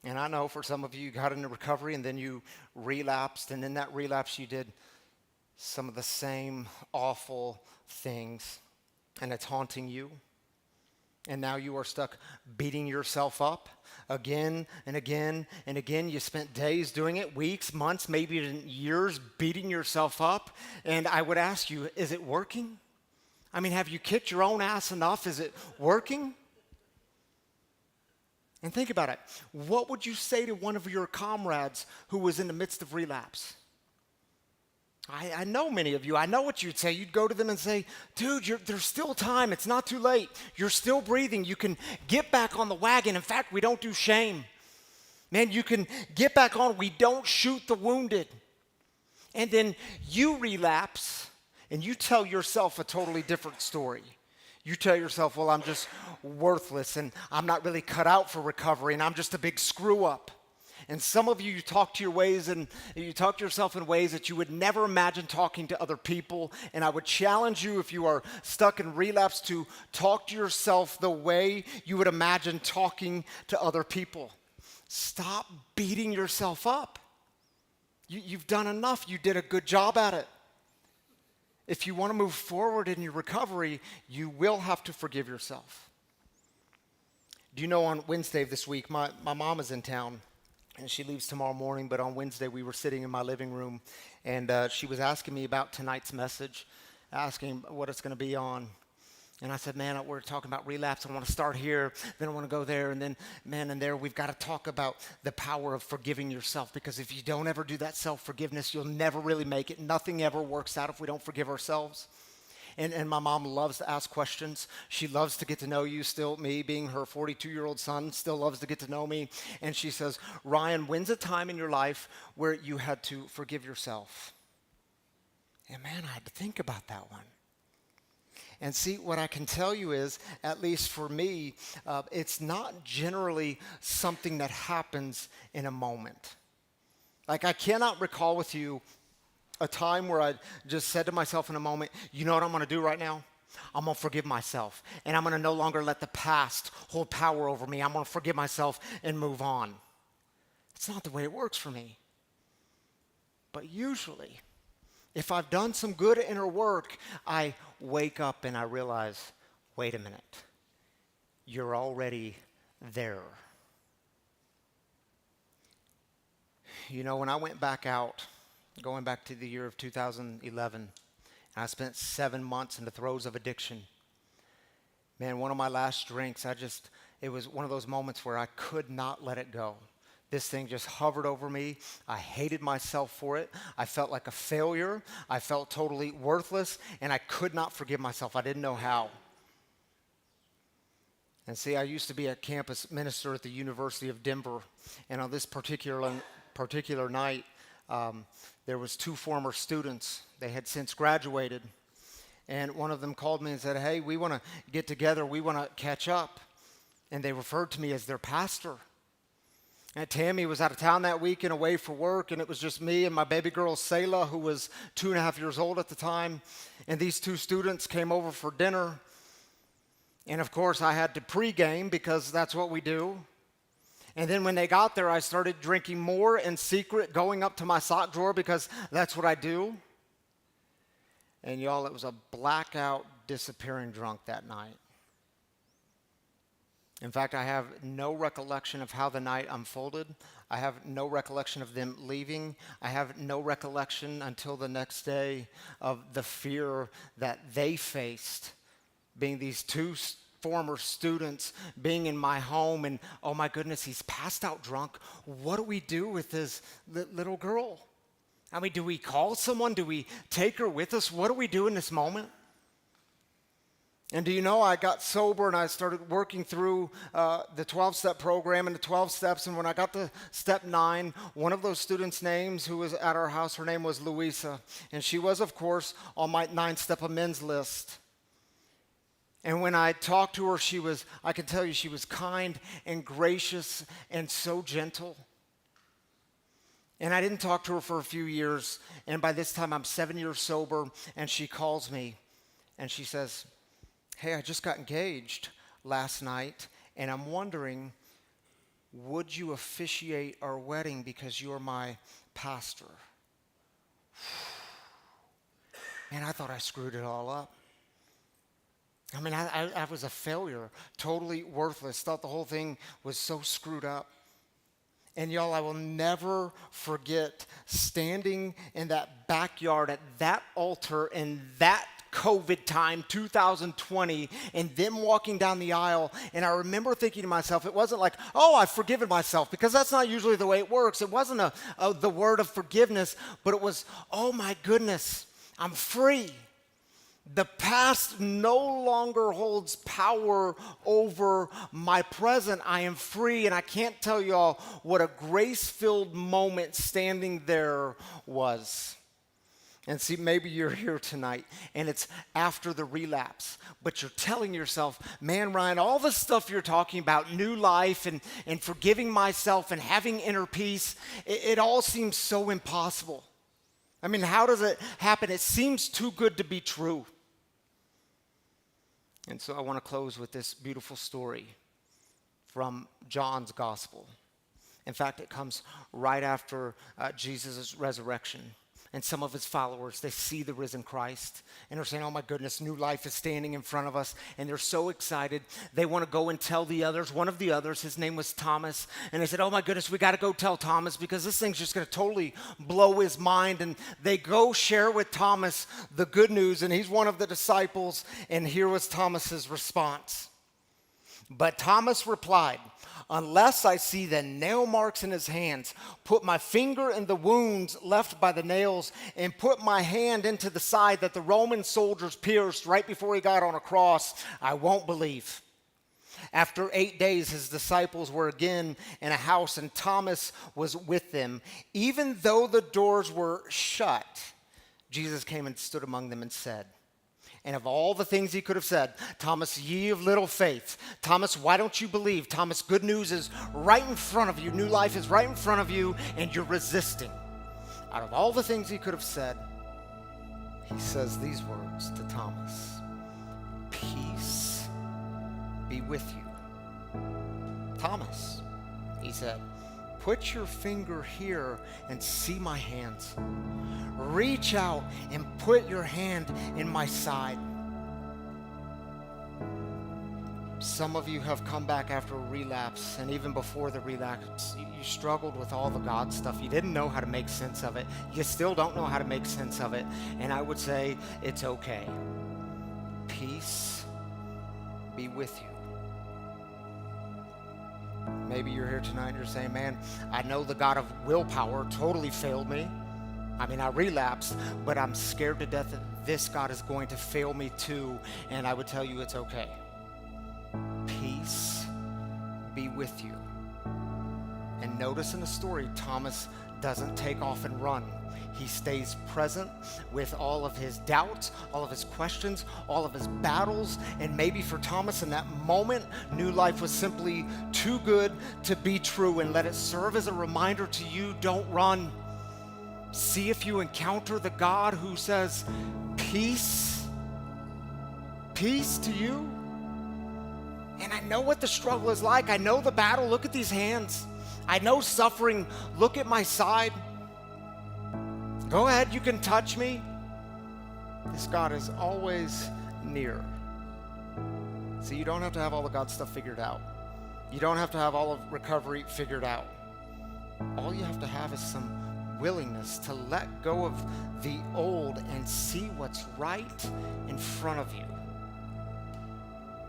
And I know for some of you got into recovery and then you relapsed. And in that relapse, you did some of the same awful things. And it's haunting you. And now you are stuck beating yourself up again and again and again. You spent days doing it, weeks, months, maybe even years beating yourself up. And I would ask you, is it working? I mean, have you kicked your own ass enough? Is it working? And think about it. What would you say to one of your comrades who was in the midst of relapse? I know many of you. I know what you'd say. You'd go to them and say, dude, there's still time. It's not too late. You're still breathing. You can get back on the wagon. In fact, we don't do shame. Man, you can get back on. We don't shoot the wounded. And then you relapse and you tell yourself a totally different story. You tell yourself, well, I'm just worthless and I'm not really cut out for recovery and I'm just a big screw up. And some of you talk to your ways and you talk to yourself in ways that you would never imagine talking to other people. And I would challenge you, if you are stuck in relapse, to talk to yourself the way you would imagine talking to other people. Stop beating yourself up. You've done enough. You did a good job at it. If you want to move forward in your recovery, you will have to forgive yourself. Do you know on Wednesday of this week, my mom is in town, and she leaves tomorrow morning, but on Wednesday we were sitting in my living room, and she was asking me about tonight's message, asking what it's going to be on. And I said, man, we're talking about relapse. I want to start here, then I want to go there, and then, man, and there we've got to talk about the power of forgiving yourself, because if you don't ever do that self-forgiveness, you'll never really make it. Nothing ever works out if we don't forgive ourselves. And my mom loves to ask questions. She loves to get to know you still. Me, being her 42-year-old son, still loves to get to know me. And she says, Ryan, when's a time in your life where you had to forgive yourself? And man, I had to think about that one. And see, what I can tell you is, at least for me, it's not generally something that happens in a moment. Like, I cannot recall with you a time where I just said to myself in a moment, you know what I'm going to do right now? I'm going to forgive myself, and I'm going to no longer let the past hold power over me. I'm going to forgive myself and move on. It's not the way it works for me. But usually, if I've done some good inner work, I wake up and I realize, wait a minute, you're already there. You know, when I went back out, going back to the year of 2011, and I spent 7 months in the throes of addiction. Man, one of my last drinks, it was one of those moments where I could not let it go. This thing just hovered over me. I hated myself for it. I felt like a failure. I felt totally worthless, and I could not forgive myself. I didn't know how. And see, I used to be a campus minister at the University of Denver, and on this particular night, there was 2 former students. They had since graduated, and one of them called me and said, hey, we want to get together. We want to catch up. And they referred to me as their pastor. And Tammy was out of town that week and away for work, and it was just me and my baby girl, Selah, who was 2.5 years old at the time. And these 2 students came over for dinner. And of course, I had to pregame because that's what we do. And then when they got there, I started drinking more in secret, going up to my sock drawer because that's what I do. And y'all, it was a blackout, disappearing drunk that night. In fact, I have no recollection of how the night unfolded. I have no recollection of them leaving. I have no recollection until the next day of the fear that they faced, being these 2 former students, being in my home, and oh my goodness, he's passed out drunk. What do we do with this little girl? I mean, do we call someone? Do we take her with us? What do we do in this moment? And do you know, I got sober and I started working through the 12-step program and the 12 steps. And when I got to step 9, one of those students' names who was at our house, her name was Louisa. And she was, of course, on my 9-step amends list. And when I talked to her, I can tell you, she was kind and gracious and so gentle. And I didn't talk to her for a few years. And by this time, I'm 7 years sober. And she calls me and she says, hey, I just got engaged last night, and I'm wondering, would you officiate our wedding because you're my pastor? Man, I thought I screwed it all up. I mean, I was a failure, totally worthless, thought the whole thing was so screwed up. And y'all, I will never forget standing in that backyard at that altar in that COVID time, 2020, and them walking down the aisle, and I remember thinking to myself, it wasn't like, oh, I've forgiven myself, because that's not usually the way it works. It wasn't the word of forgiveness, but it was, oh my goodness, I'm free. The past no longer holds power over my present. I am free, and I can't tell y'all what a grace-filled moment standing there was. And see, maybe you're here tonight and it's after the relapse, but you're telling yourself, man, Ryan, all the stuff you're talking about, new life and forgiving myself and having inner peace, it all seems so impossible. I mean, how does it happen? It seems too good to be true. And so I want to close with this beautiful story from John's Gospel. In fact, it comes right after Jesus' resurrection. And some of his followers, they see the risen Christ, and they're saying, oh my goodness, new life is standing in front of us. And they're so excited. They want to go and tell the others. One of the others, his name was Thomas. And they said, oh my goodness, we got to go tell Thomas because this thing's just going to totally blow his mind. And they go share with Thomas the good news, and he's one of the disciples. And here was Thomas's response. But Thomas replied, unless I see the nail marks in his hands, put my finger in the wounds left by the nails, and put my hand into the side that the Roman soldiers pierced right before he got on a cross, I won't believe. After 8 days, his disciples were again in a house, and Thomas was with them. Even though the doors were shut, Jesus came and stood among them and said, and of all the things he could have said, Thomas, ye of little faith. Thomas, why don't you believe? Thomas, good news is right in front of you. New life is right in front of you, and you're resisting. Out of all the things he could have said, he says these words to Thomas, peace be with you. Thomas, he said, put your finger here and see my hands. Reach out and put your hand in my side. Some of you have come back after a relapse, and even before the relapse, you struggled with all the God stuff. You didn't know how to make sense of it. You still don't know how to make sense of it. And I would say it's okay. Peace be with you. Maybe you're here tonight and you're saying, man, I know the God of willpower totally failed me. I mean, I relapsed, but I'm scared to death that this God is going to fail me too. And I would tell you it's okay. Peace be with you. And notice in the story, Thomas doesn't take off and run. He stays present with all of his doubts, all of his questions, all of his battles. And maybe for Thomas in that moment, new life was simply too good to be true. And let it serve as a reminder to you, don't run. See if you encounter the God who says, peace to you. And I know what the struggle is like. I know the battle. Look at these hands. I know suffering. Look at my side. Go ahead, you can touch me. This God is always near. See, you don't have to have all the God stuff figured out. You don't have to have all of recovery figured out. All you have to have is some willingness to let go of the old and see what's right in front of you.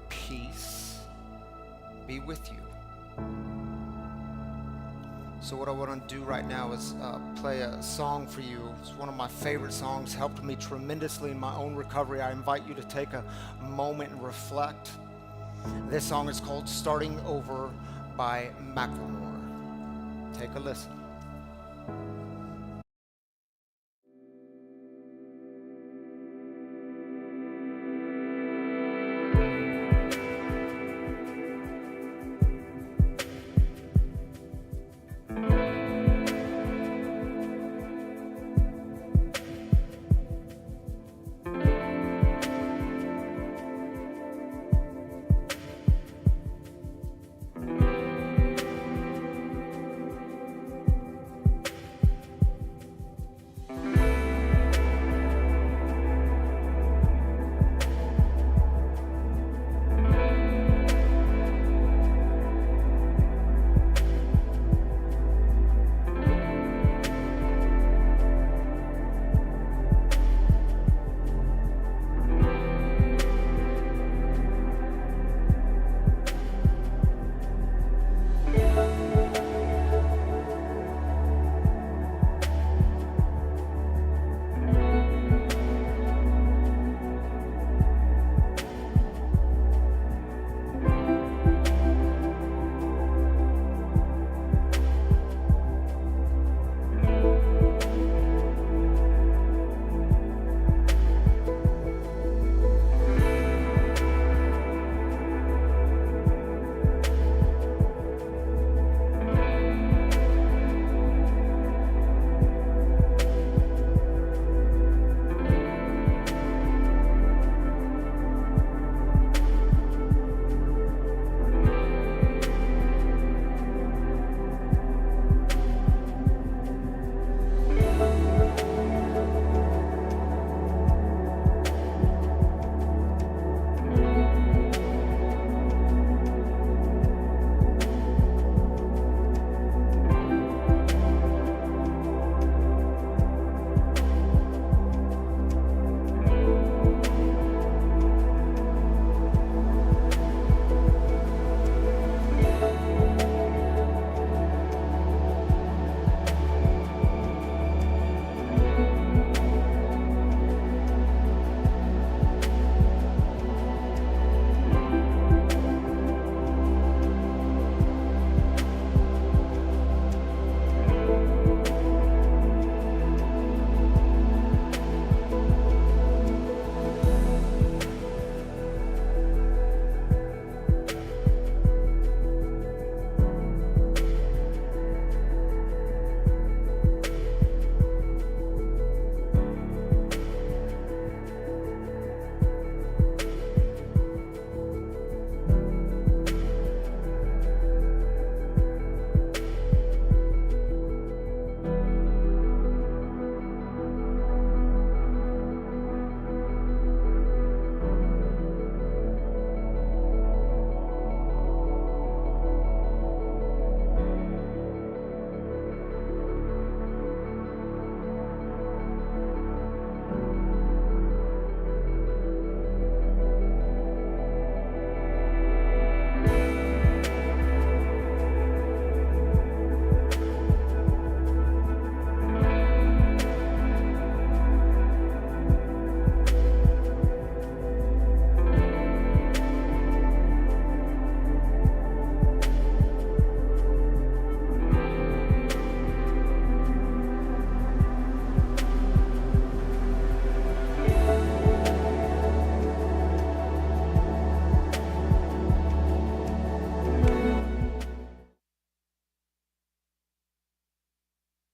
Peace be with you. So what I want to do right now is play a song for you. It's one of my favorite songs, helped me tremendously in my own recovery. I invite you to take a moment and reflect. This song is called Starting Over by Macklemore. Take a listen.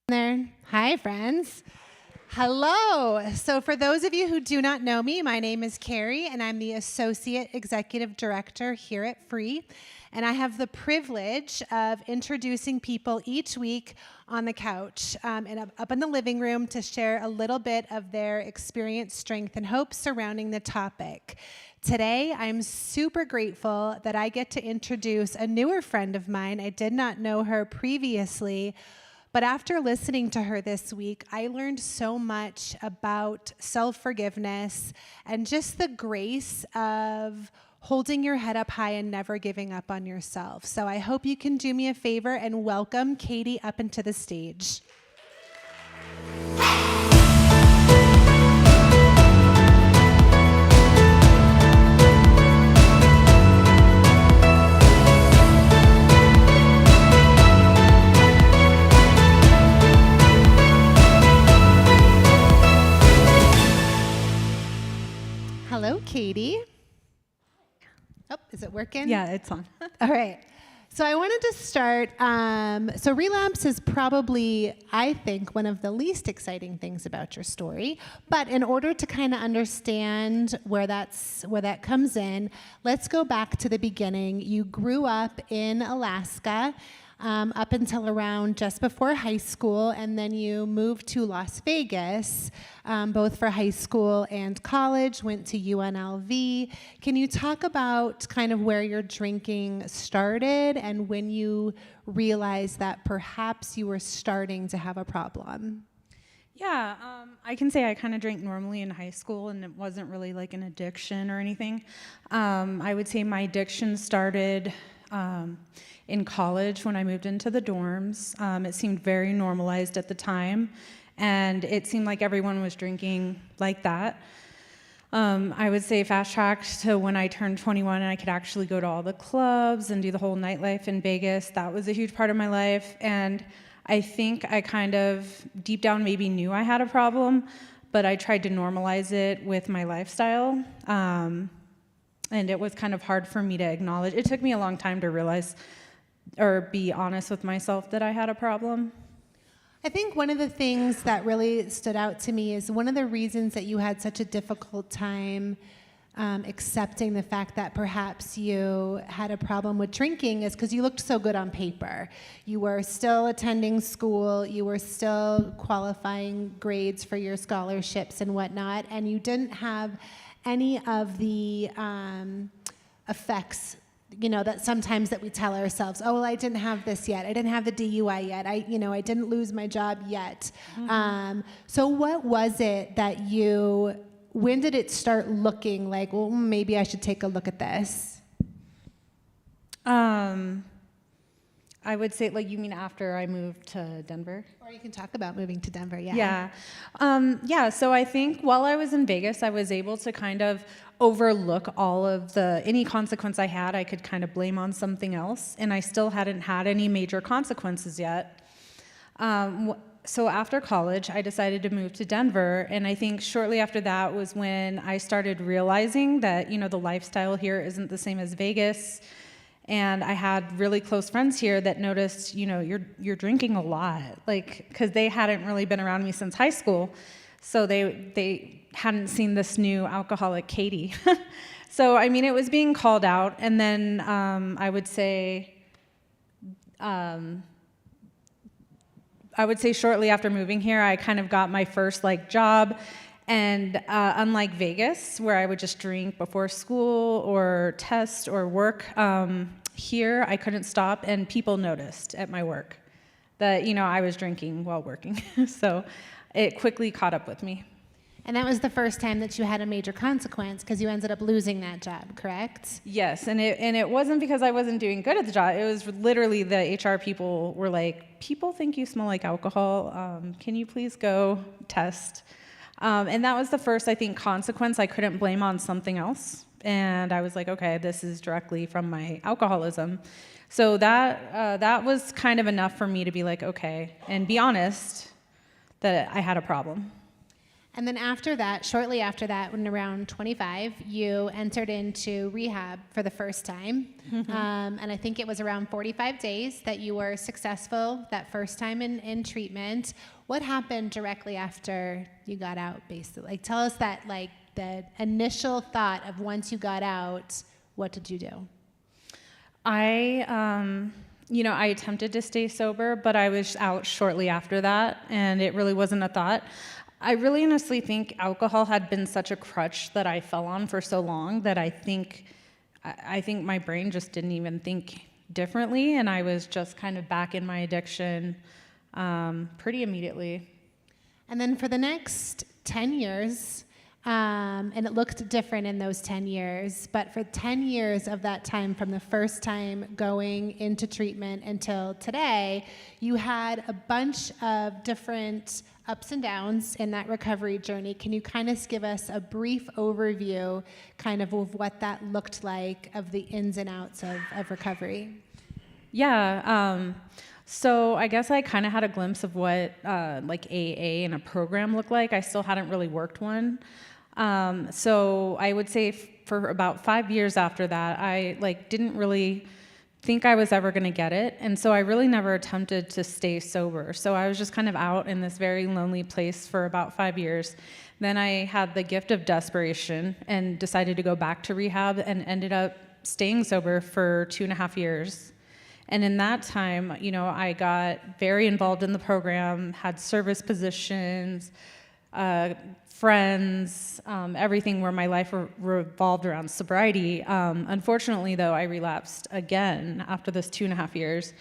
There. Hi, friends. Hello. So for those of you who do not know me, my name is Karie, and I'm the Associate Executive Director here at Free. And I have the privilege of introducing people each week on the couch and up in the living room to share a little bit of their experience, strength, and hope surrounding the topic. Today, I'm super grateful that I get to introduce a newer friend of mine. I did not know her previously, but after listening to her this week, I learned so much about self-forgiveness and just the grace of holding your head up high and never giving up on yourself. So I hope you can do me a favor and welcome Kady up into the stage. Hello, Kady. Oh, is it working? Yeah, it's on. All right. So I wanted to start. So Relapse is probably, I think, one of the least exciting things about your story. But in order to kind of understand where that comes in, let's go back to the beginning. You grew up in Alaska up until around just before high school, and then you moved to Las Vegas, both for high school and college, went to UNLV. Can you talk about kind of where your drinking started and when you realized that perhaps you were starting to have a problem? Yeah, I can say I kind of drank normally in high school, and it wasn't really like an addiction or anything. I would say my addiction started in college when I moved into the dorms. It seemed very normalized at the time, and it seemed like everyone was drinking like that. I would say fast-tracked to when I turned 21 and I could actually go to all the clubs and do the whole nightlife in Vegas. That was a huge part of my life, and I think I kind of deep down maybe knew I had a problem, but I tried to normalize it with my lifestyle. And it was kind of hard for me to acknowledge. It took me a long time to realize or be honest with myself that I had a problem. I think one of the things that really stood out to me is one of the reasons that you had such a difficult time accepting the fact that perhaps you had a problem with drinking is because you looked so good on paper. You were still attending school, you were still qualifying grades for your scholarships and whatnot, and you didn't have any of the effects, that sometimes that we tell ourselves, oh, well, I didn't have this yet. I didn't have the DUI yet. I didn't lose my job yet. Mm-hmm. So what was it that when did it start looking like, well, maybe I should take a look at this? I would say, you mean after I moved to Denver? Or you can talk about moving to Denver, yeah. Yeah, so I think while I was in Vegas, I was able to kind of overlook all of any consequence I had, I could kind of blame on something else, and I still hadn't had any major consequences yet. So after college, I decided to move to Denver, and I think shortly after that was when I started realizing that, the lifestyle here isn't the same as Vegas. And I had really close friends here that noticed, you're drinking a lot, because they hadn't really been around me since high school. So they hadn't seen this new alcoholic Kady. So, it was being called out. And then I would say shortly after moving here, I kind of got my first job. And unlike Vegas, where I would just drink before school or test or work, here I couldn't stop, and people noticed at my work that I was drinking while working. So it quickly caught up with me. And that was the first time that you had a major consequence because you ended up losing that job, correct? Yes, and it wasn't because I wasn't doing good at the job. It was literally the HR people were like, people think you smell like alcohol. Can you please go test? And that was the first, I think, consequence I couldn't blame on something else. And I was like, okay, this is directly from my alcoholism. So that was kind of enough for me to be like, okay, and be honest that I had a problem. And then after that, shortly after that, when around 25, you entered into rehab for the first time. And I think it was around 45 days that you were successful that first time in treatment. What happened directly after you got out, basically? Like, tell us that, like, the initial thought of once you got out, what did you do? I attempted to stay sober, but I was out shortly after that, and it really wasn't a thought. I really honestly think alcohol had been such a crutch that I fell on for so long that I think my brain just didn't even think differently, and I was just kind of back in my addiction pretty immediately. And then for the next 10 years, and it looked different in those 10 years, but for 10 years of that time, from the first time going into treatment until today, you had a bunch of different ups and downs in that recovery journey. Can you kind of give us a brief overview kind of what that looked like, of the ins and outs of recovery? Yeah. So I guess I kind of had a glimpse of what like AA and a program looked like. I still hadn't really worked one. So I would say for about 5 years after that, I didn't really think I was ever going to get it. And so I really never attempted to stay sober. So I was just kind of out in this very lonely place for about 5 years. Then I had the gift of desperation and decided to go back to rehab and ended up staying sober for 2.5 years. And in that time, I got very involved in the program, had service positions, friends, everything where my life revolved around sobriety. Unfortunately, though, I relapsed again after this 2.5 years.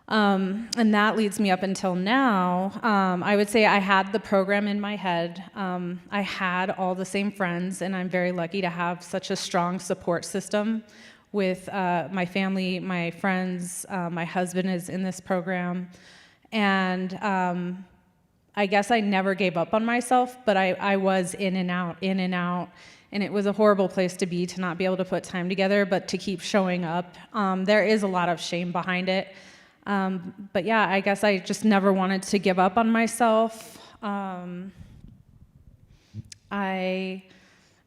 And that leads me up until now. I would say I had the program in my head. I had all the same friends, and I'm very lucky to have such a strong support system with my family, my friends. My husband is in this program. And I guess I never gave up on myself, but I was in and out. And it was a horrible place to be, to not be able to put time together, but to keep showing up. There is a lot of shame behind it. But yeah, I guess I just never wanted to give up on myself. I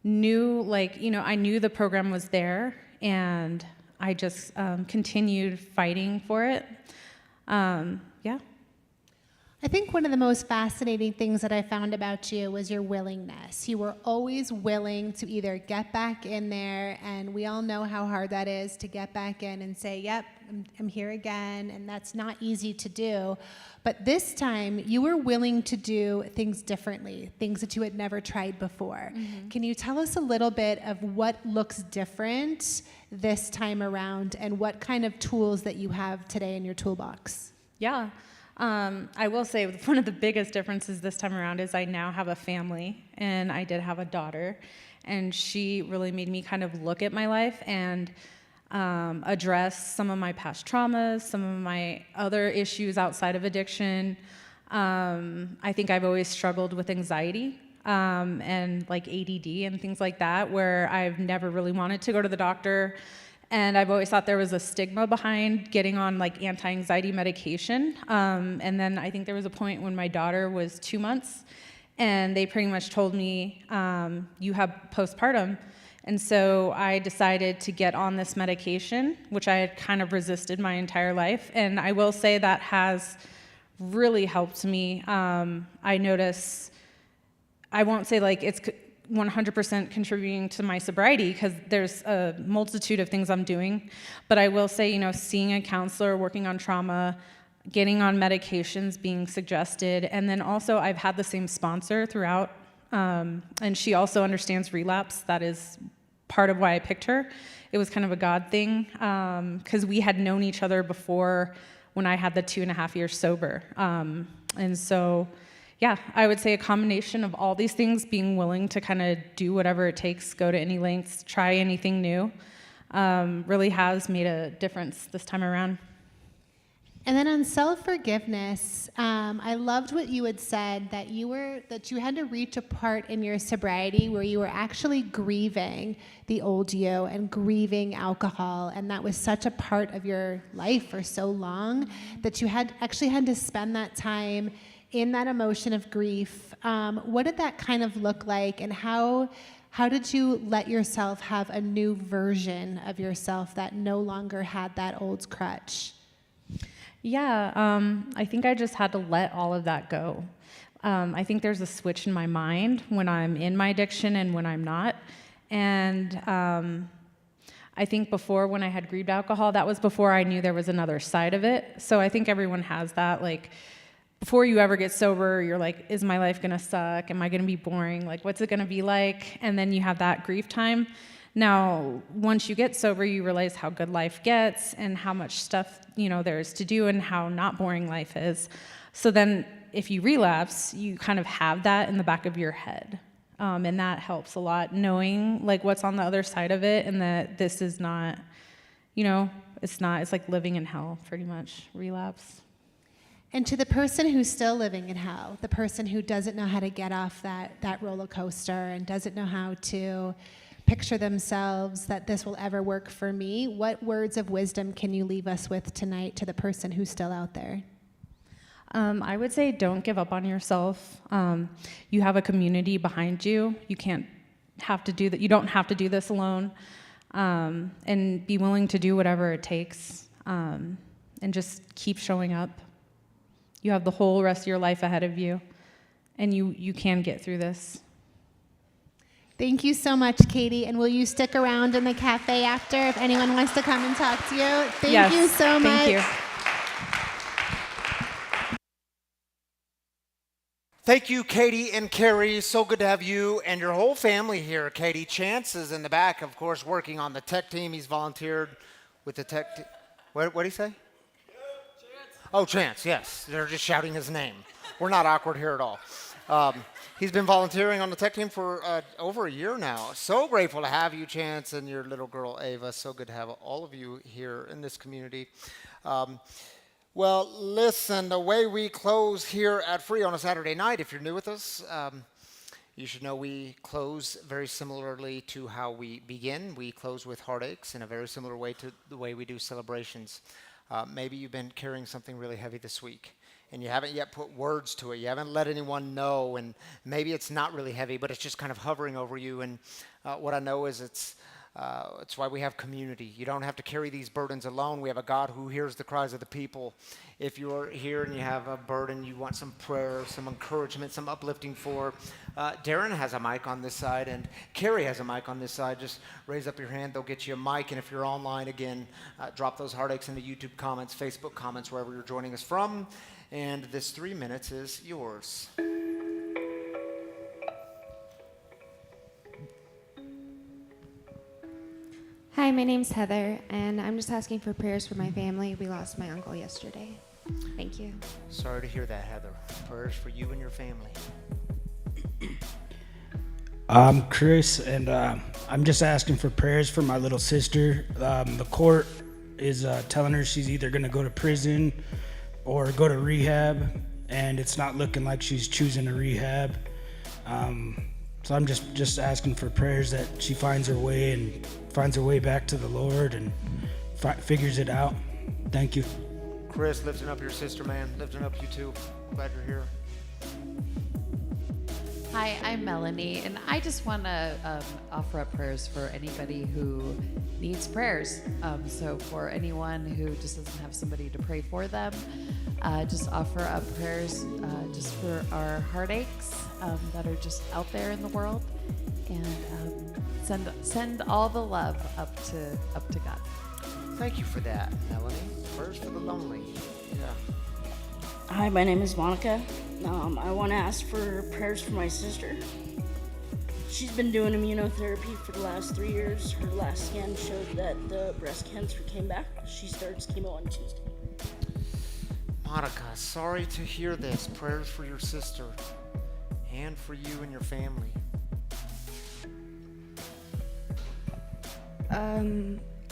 knew, I knew the program was there, and I just continued fighting for it. Yeah. I think one of the most fascinating things that I found about you was your willingness. You were always willing to either get back in there, and we all know how hard that is to get back in and say, yep, I'm here again, and that's not easy to do. But this time, you were willing to do things differently, things that you had never tried before. Mm-hmm. Can you tell us a little bit of what looks different this time around, and what kind of tools that you have today in your toolbox? Yeah. I will say one of the biggest differences this time around is I now have a family, and I did have a daughter, and she really made me kind of look at my life and address some of my past traumas, some of my other issues outside of addiction. I think I've always struggled with anxiety and like ADD and things like that, where I've never really wanted to go to the doctor. And I've always thought there was a stigma behind getting on like anti-anxiety medication. And then I think there was a point when my daughter was 2 months, and they pretty much told me, you have postpartum. And so I decided to get on this medication, which I had kind of resisted my entire life. And I will say that has really helped me. I notice, I won't say like it's 100% contributing to my sobriety, because there's a multitude of things I'm doing. But I will say, seeing a counselor, working on trauma, getting on medications being suggested, and then also I've had the same sponsor throughout, and she also understands relapse. That is part of why I picked her. It was kind of a God thing, because we had known each other before when I had the 2.5 years sober. And so, yeah, I would say a combination of all these things, being willing to kind of do whatever it takes, go to any lengths, try anything new, really has made a difference this time around. And then on self-forgiveness, I loved what you had said, that you had to reach a part in your sobriety where you were actually grieving the old you and grieving alcohol, and that was such a part of your life for so long that you had to spend that time in that emotion of grief, what did that kind of look like, and how did you let yourself have a new version of yourself that no longer had that old crutch? Yeah, I think I just had to let all of that go. I think there's a switch in my mind when I'm in my addiction and when I'm not. And I think before, when I had grieved alcohol, that was before I knew there was another side of it. So I think everyone has that. Like, before you ever get sober, you're like, is my life gonna suck? Am I gonna be boring? Like, what's it gonna be like? And then you have that grief time. Now, once you get sober, you realize how good life gets and how much stuff, there is to do and how not boring life is. So then if you relapse, you kind of have that in the back of your head. And that helps a lot, knowing like what's on the other side of it, and that this is not, it's like living in hell, pretty much, relapse. And to the person who's still living in hell, the person who doesn't know how to get off that roller coaster and doesn't know how to picture themselves that this will ever work for me, what words of wisdom can you leave us with tonight to the person who's still out there? I would say don't give up on yourself. You have a community behind you. You don't have to do this alone. And be willing to do whatever it takes. And just keep showing up. You have the whole rest of your life ahead of you, and you can get through this. Thank you so much, Kady. And will you stick around in the cafe after if anyone wants to come and talk to you? Thank you so much. Thank you. Thank you, Kady and Karie. So good to have you and your whole family here, Kady. Chance is in the back, of course, working on the tech team. He's volunteered with the tech team. What did he say? Oh, Chance, yes. They're just shouting his name. We're not awkward here at all. He's been volunteering on the tech team for over a year now. So grateful to have you, Chance, and your little girl, Ava. So good to have all of you here in this community. Well, listen, the way we close here at Free on a Saturday night, if you're new with us, you should know we close very similarly to how we begin. We close with heartaches in a very similar way to the way we do celebrations. Maybe you've been carrying something really heavy this week, and you haven't yet put words to it. You haven't let anyone know, and maybe it's not really heavy, but it's just kind of hovering over you. And what I know is it's why we have community. You don't have to carry these burdens alone. We have a God who hears the cries of the people. If you're here and you have a burden, you want some prayer, some encouragement, some uplifting for, Darren has a mic on this side, and Karie has a mic on this side. Just raise up your hand. They'll get you a mic. And if you're online, again, drop those heartaches in the YouTube comments, Facebook comments, wherever you're joining us from. And this 3 minutes is yours. Hi, my name's Heather, and I'm just asking for prayers for my family. We lost my uncle yesterday. Thank you. Sorry to hear that, Heather. Prayers for you and your family. I'm Chris, and I'm just asking for prayers for my little sister. The court is telling her she's either going to go to prison or go to rehab, and it's not looking like she's choosing a rehab. So I'm just asking for prayers that she finds her way and finds her way back to the Lord and figures it out. Thank you. Chris, lifting up your sister, man. Lifting up you too. Glad you're here. Hi, I'm Melanie, and I just want to offer up prayers for anybody who needs prayers. So for anyone who just doesn't have somebody to pray for them, just offer up prayers just for our heartaches that are just out there in the world, and send all the love up to God. Thank you for that, Melanie. Prayers for the lonely. Yeah. Hi, my name is Monica. I want to ask for prayers for my sister. She's been doing immunotherapy for the last 3 years. Her last scan showed that the breast cancer came back. She starts chemo on Tuesday. Monica, sorry to hear this. Prayers for your sister and for you and your family.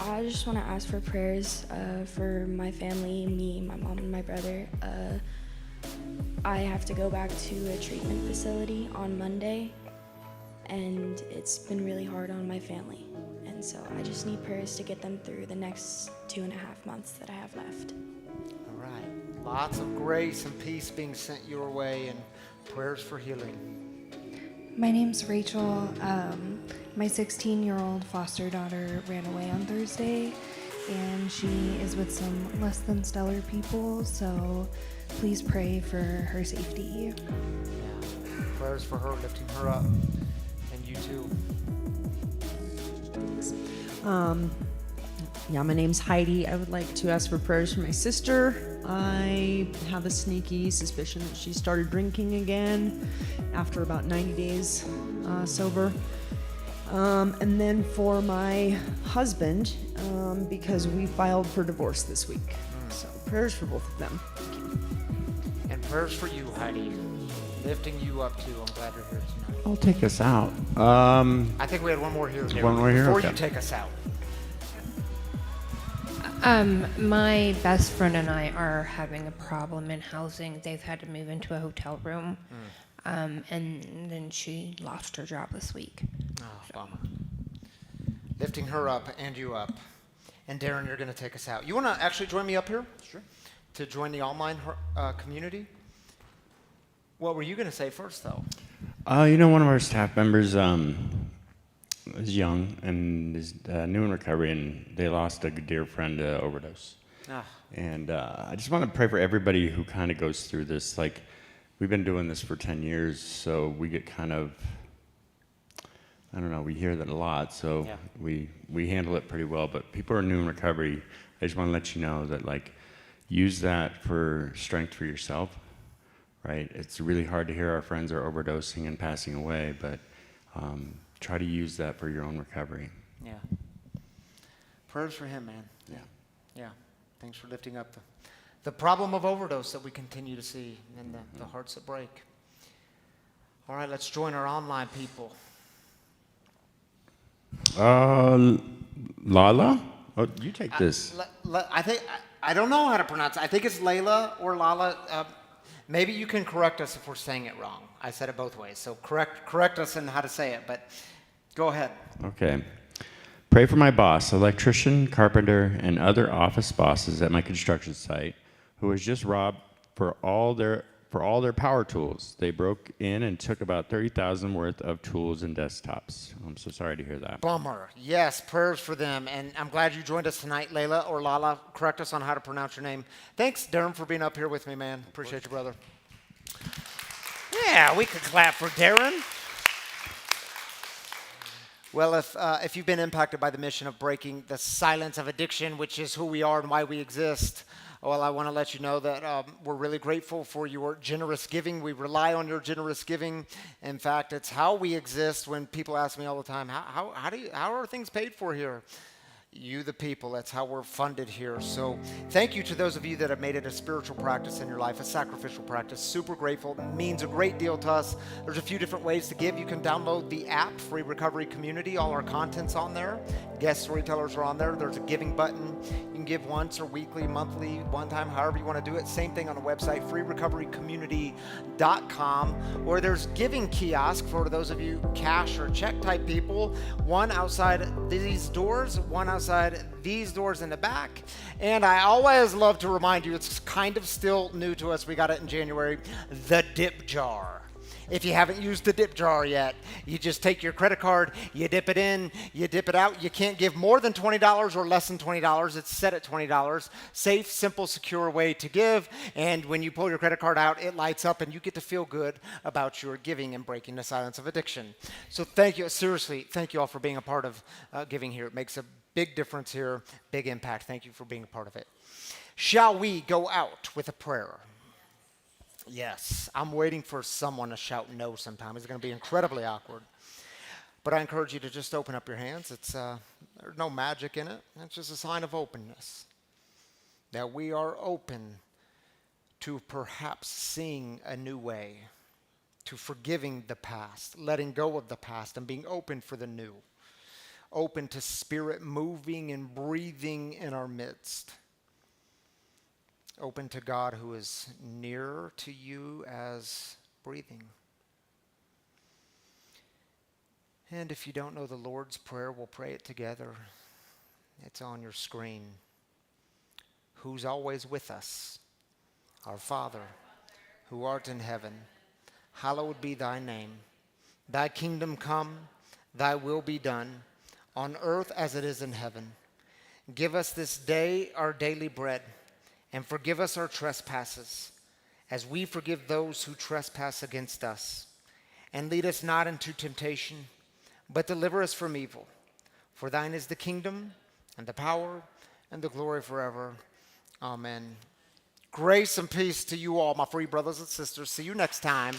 I just want to ask for prayers for my family, me, my mom, and my brother. I have to go back to a treatment facility on Monday, and it's been really hard on my family. And so I just need prayers to get them through the next 2.5 months that I have left. All right. Lots of grace and peace being sent your way, and prayers for healing. My name's Rachel. My 16-year-old foster daughter ran away on Thursday, and she is with some less than stellar people, so please pray for her safety. Yeah. Prayers for her, lifting her up, and you too. Yeah, my name's Heidi. I would like to ask for prayers for my sister. I have a sneaky suspicion that she started drinking again after about 90 days sober. And then for my husband, because we filed for divorce this week. So prayers for both of them. Thank you. And prayers for you, Heidi. Lifting you up too. I'm glad you're here tonight. I'll take us out. I think we had one more here. One more here? Before Okay. you take us out. My best friend and I are having a problem in housing. They've had to move into a hotel room, and then she lost her job this week. Oh, bummer. Lifting her up and you up. And Darren, you're going to take us out. You want to actually join me up here? Sure. To join the online community? What were you going to say first, though? One of our staff members is young and is new in recovery, and they lost a dear friend to overdose. Ah. And I just want to pray for everybody who kind of goes through this. Like, we've been doing this for 10 years, so we get kind of, I don't know, we hear that a lot, so Yeah. we handle it pretty well. But people are new in recovery. I just want to let you know that, like, use that for strength for yourself, right? It's really hard to hear our friends are overdosing and passing away, but try to use that for your own recovery. Yeah. Prayers for him, man. Yeah. Yeah. Thanks for lifting up the problem of overdose that we continue to see and the hearts that break. All right, let's join our online people. Lala? Oh, you take this. I think, I don't know how to pronounce it. I think it's Layla or Lala. Maybe you can correct us if we're saying it wrong. I said it both ways, so correct us in how to say it, but go ahead. Okay. Pray for my boss, electrician, carpenter, and other office bosses at my construction site who was just robbed for all their power tools. They broke in and took about $30,000 worth of tools and desktops. I'm so sorry to hear that. Bummer. Yes, prayers for them. And I'm glad you joined us tonight, Layla or Lala. Correct us on how to pronounce your name. Thanks, Darren, for being up here with me, man. Appreciate you, brother. Yeah, we could clap for Darren. Well, if you've been impacted by the mission of breaking the silence of addiction, which is who we are and why we exist, well, I want to let you know that we're really grateful for your generous giving. We rely on your generous giving. In fact, it's how we exist. When people ask me all the time, how are things paid for here? You, the people, that's how we're funded here. So thank you to those of you that have made it a spiritual practice in your life, a sacrificial practice. Super grateful. It means a great deal to us. There's a few different ways to give. You can download the app, Free Recovery Community. All our content's on there. Guest storytellers are on there. There's a giving button. You can give once or weekly, monthly, one time, however you want to do it. Same thing on the website, freerecoverycommunity.com. Or there's giving kiosk for those of you cash or check type people. One outside these doors, one outside these doors in the back. And I always love to remind you, it's kind of still new to us. We got it in January, the dip jar. If you haven't used the dip jar yet, you just take your credit card, you dip it in, you dip it out. You can't give more than $20 or less than $20. It's set at $20. Safe, simple, secure way to give. And when you pull your credit card out, it lights up and you get to feel good about your giving and breaking the silence of addiction. So thank you. Seriously, thank you all for being a part of giving here. It makes a big difference here, big impact. Thank you for being a part of it. Shall we go out with a prayer? Yes, I'm waiting for someone to shout no sometime. It's going to be incredibly awkward. But I encourage you to just open up your hands. There's no magic in it. It's just a sign of openness. That we are open to perhaps seeing a new way, to forgiving the past, letting go of the past, and being open for the new. Open to Spirit moving and breathing in our midst. Open to God who is nearer to you as breathing. And if you don't know the Lord's Prayer, we'll pray it together. It's on your screen. Who's always with us, Our Father, who art in heaven, hallowed be thy name. Thy kingdom come, thy will be done, on earth as it is in heaven. Give us this day our daily bread, and forgive us our trespasses, as we forgive those who trespass against us. And lead us not into temptation, but deliver us from evil. For thine is the kingdom, and the power, and the glory forever. Amen. Grace and peace to you all, my free brothers and sisters. See you next time.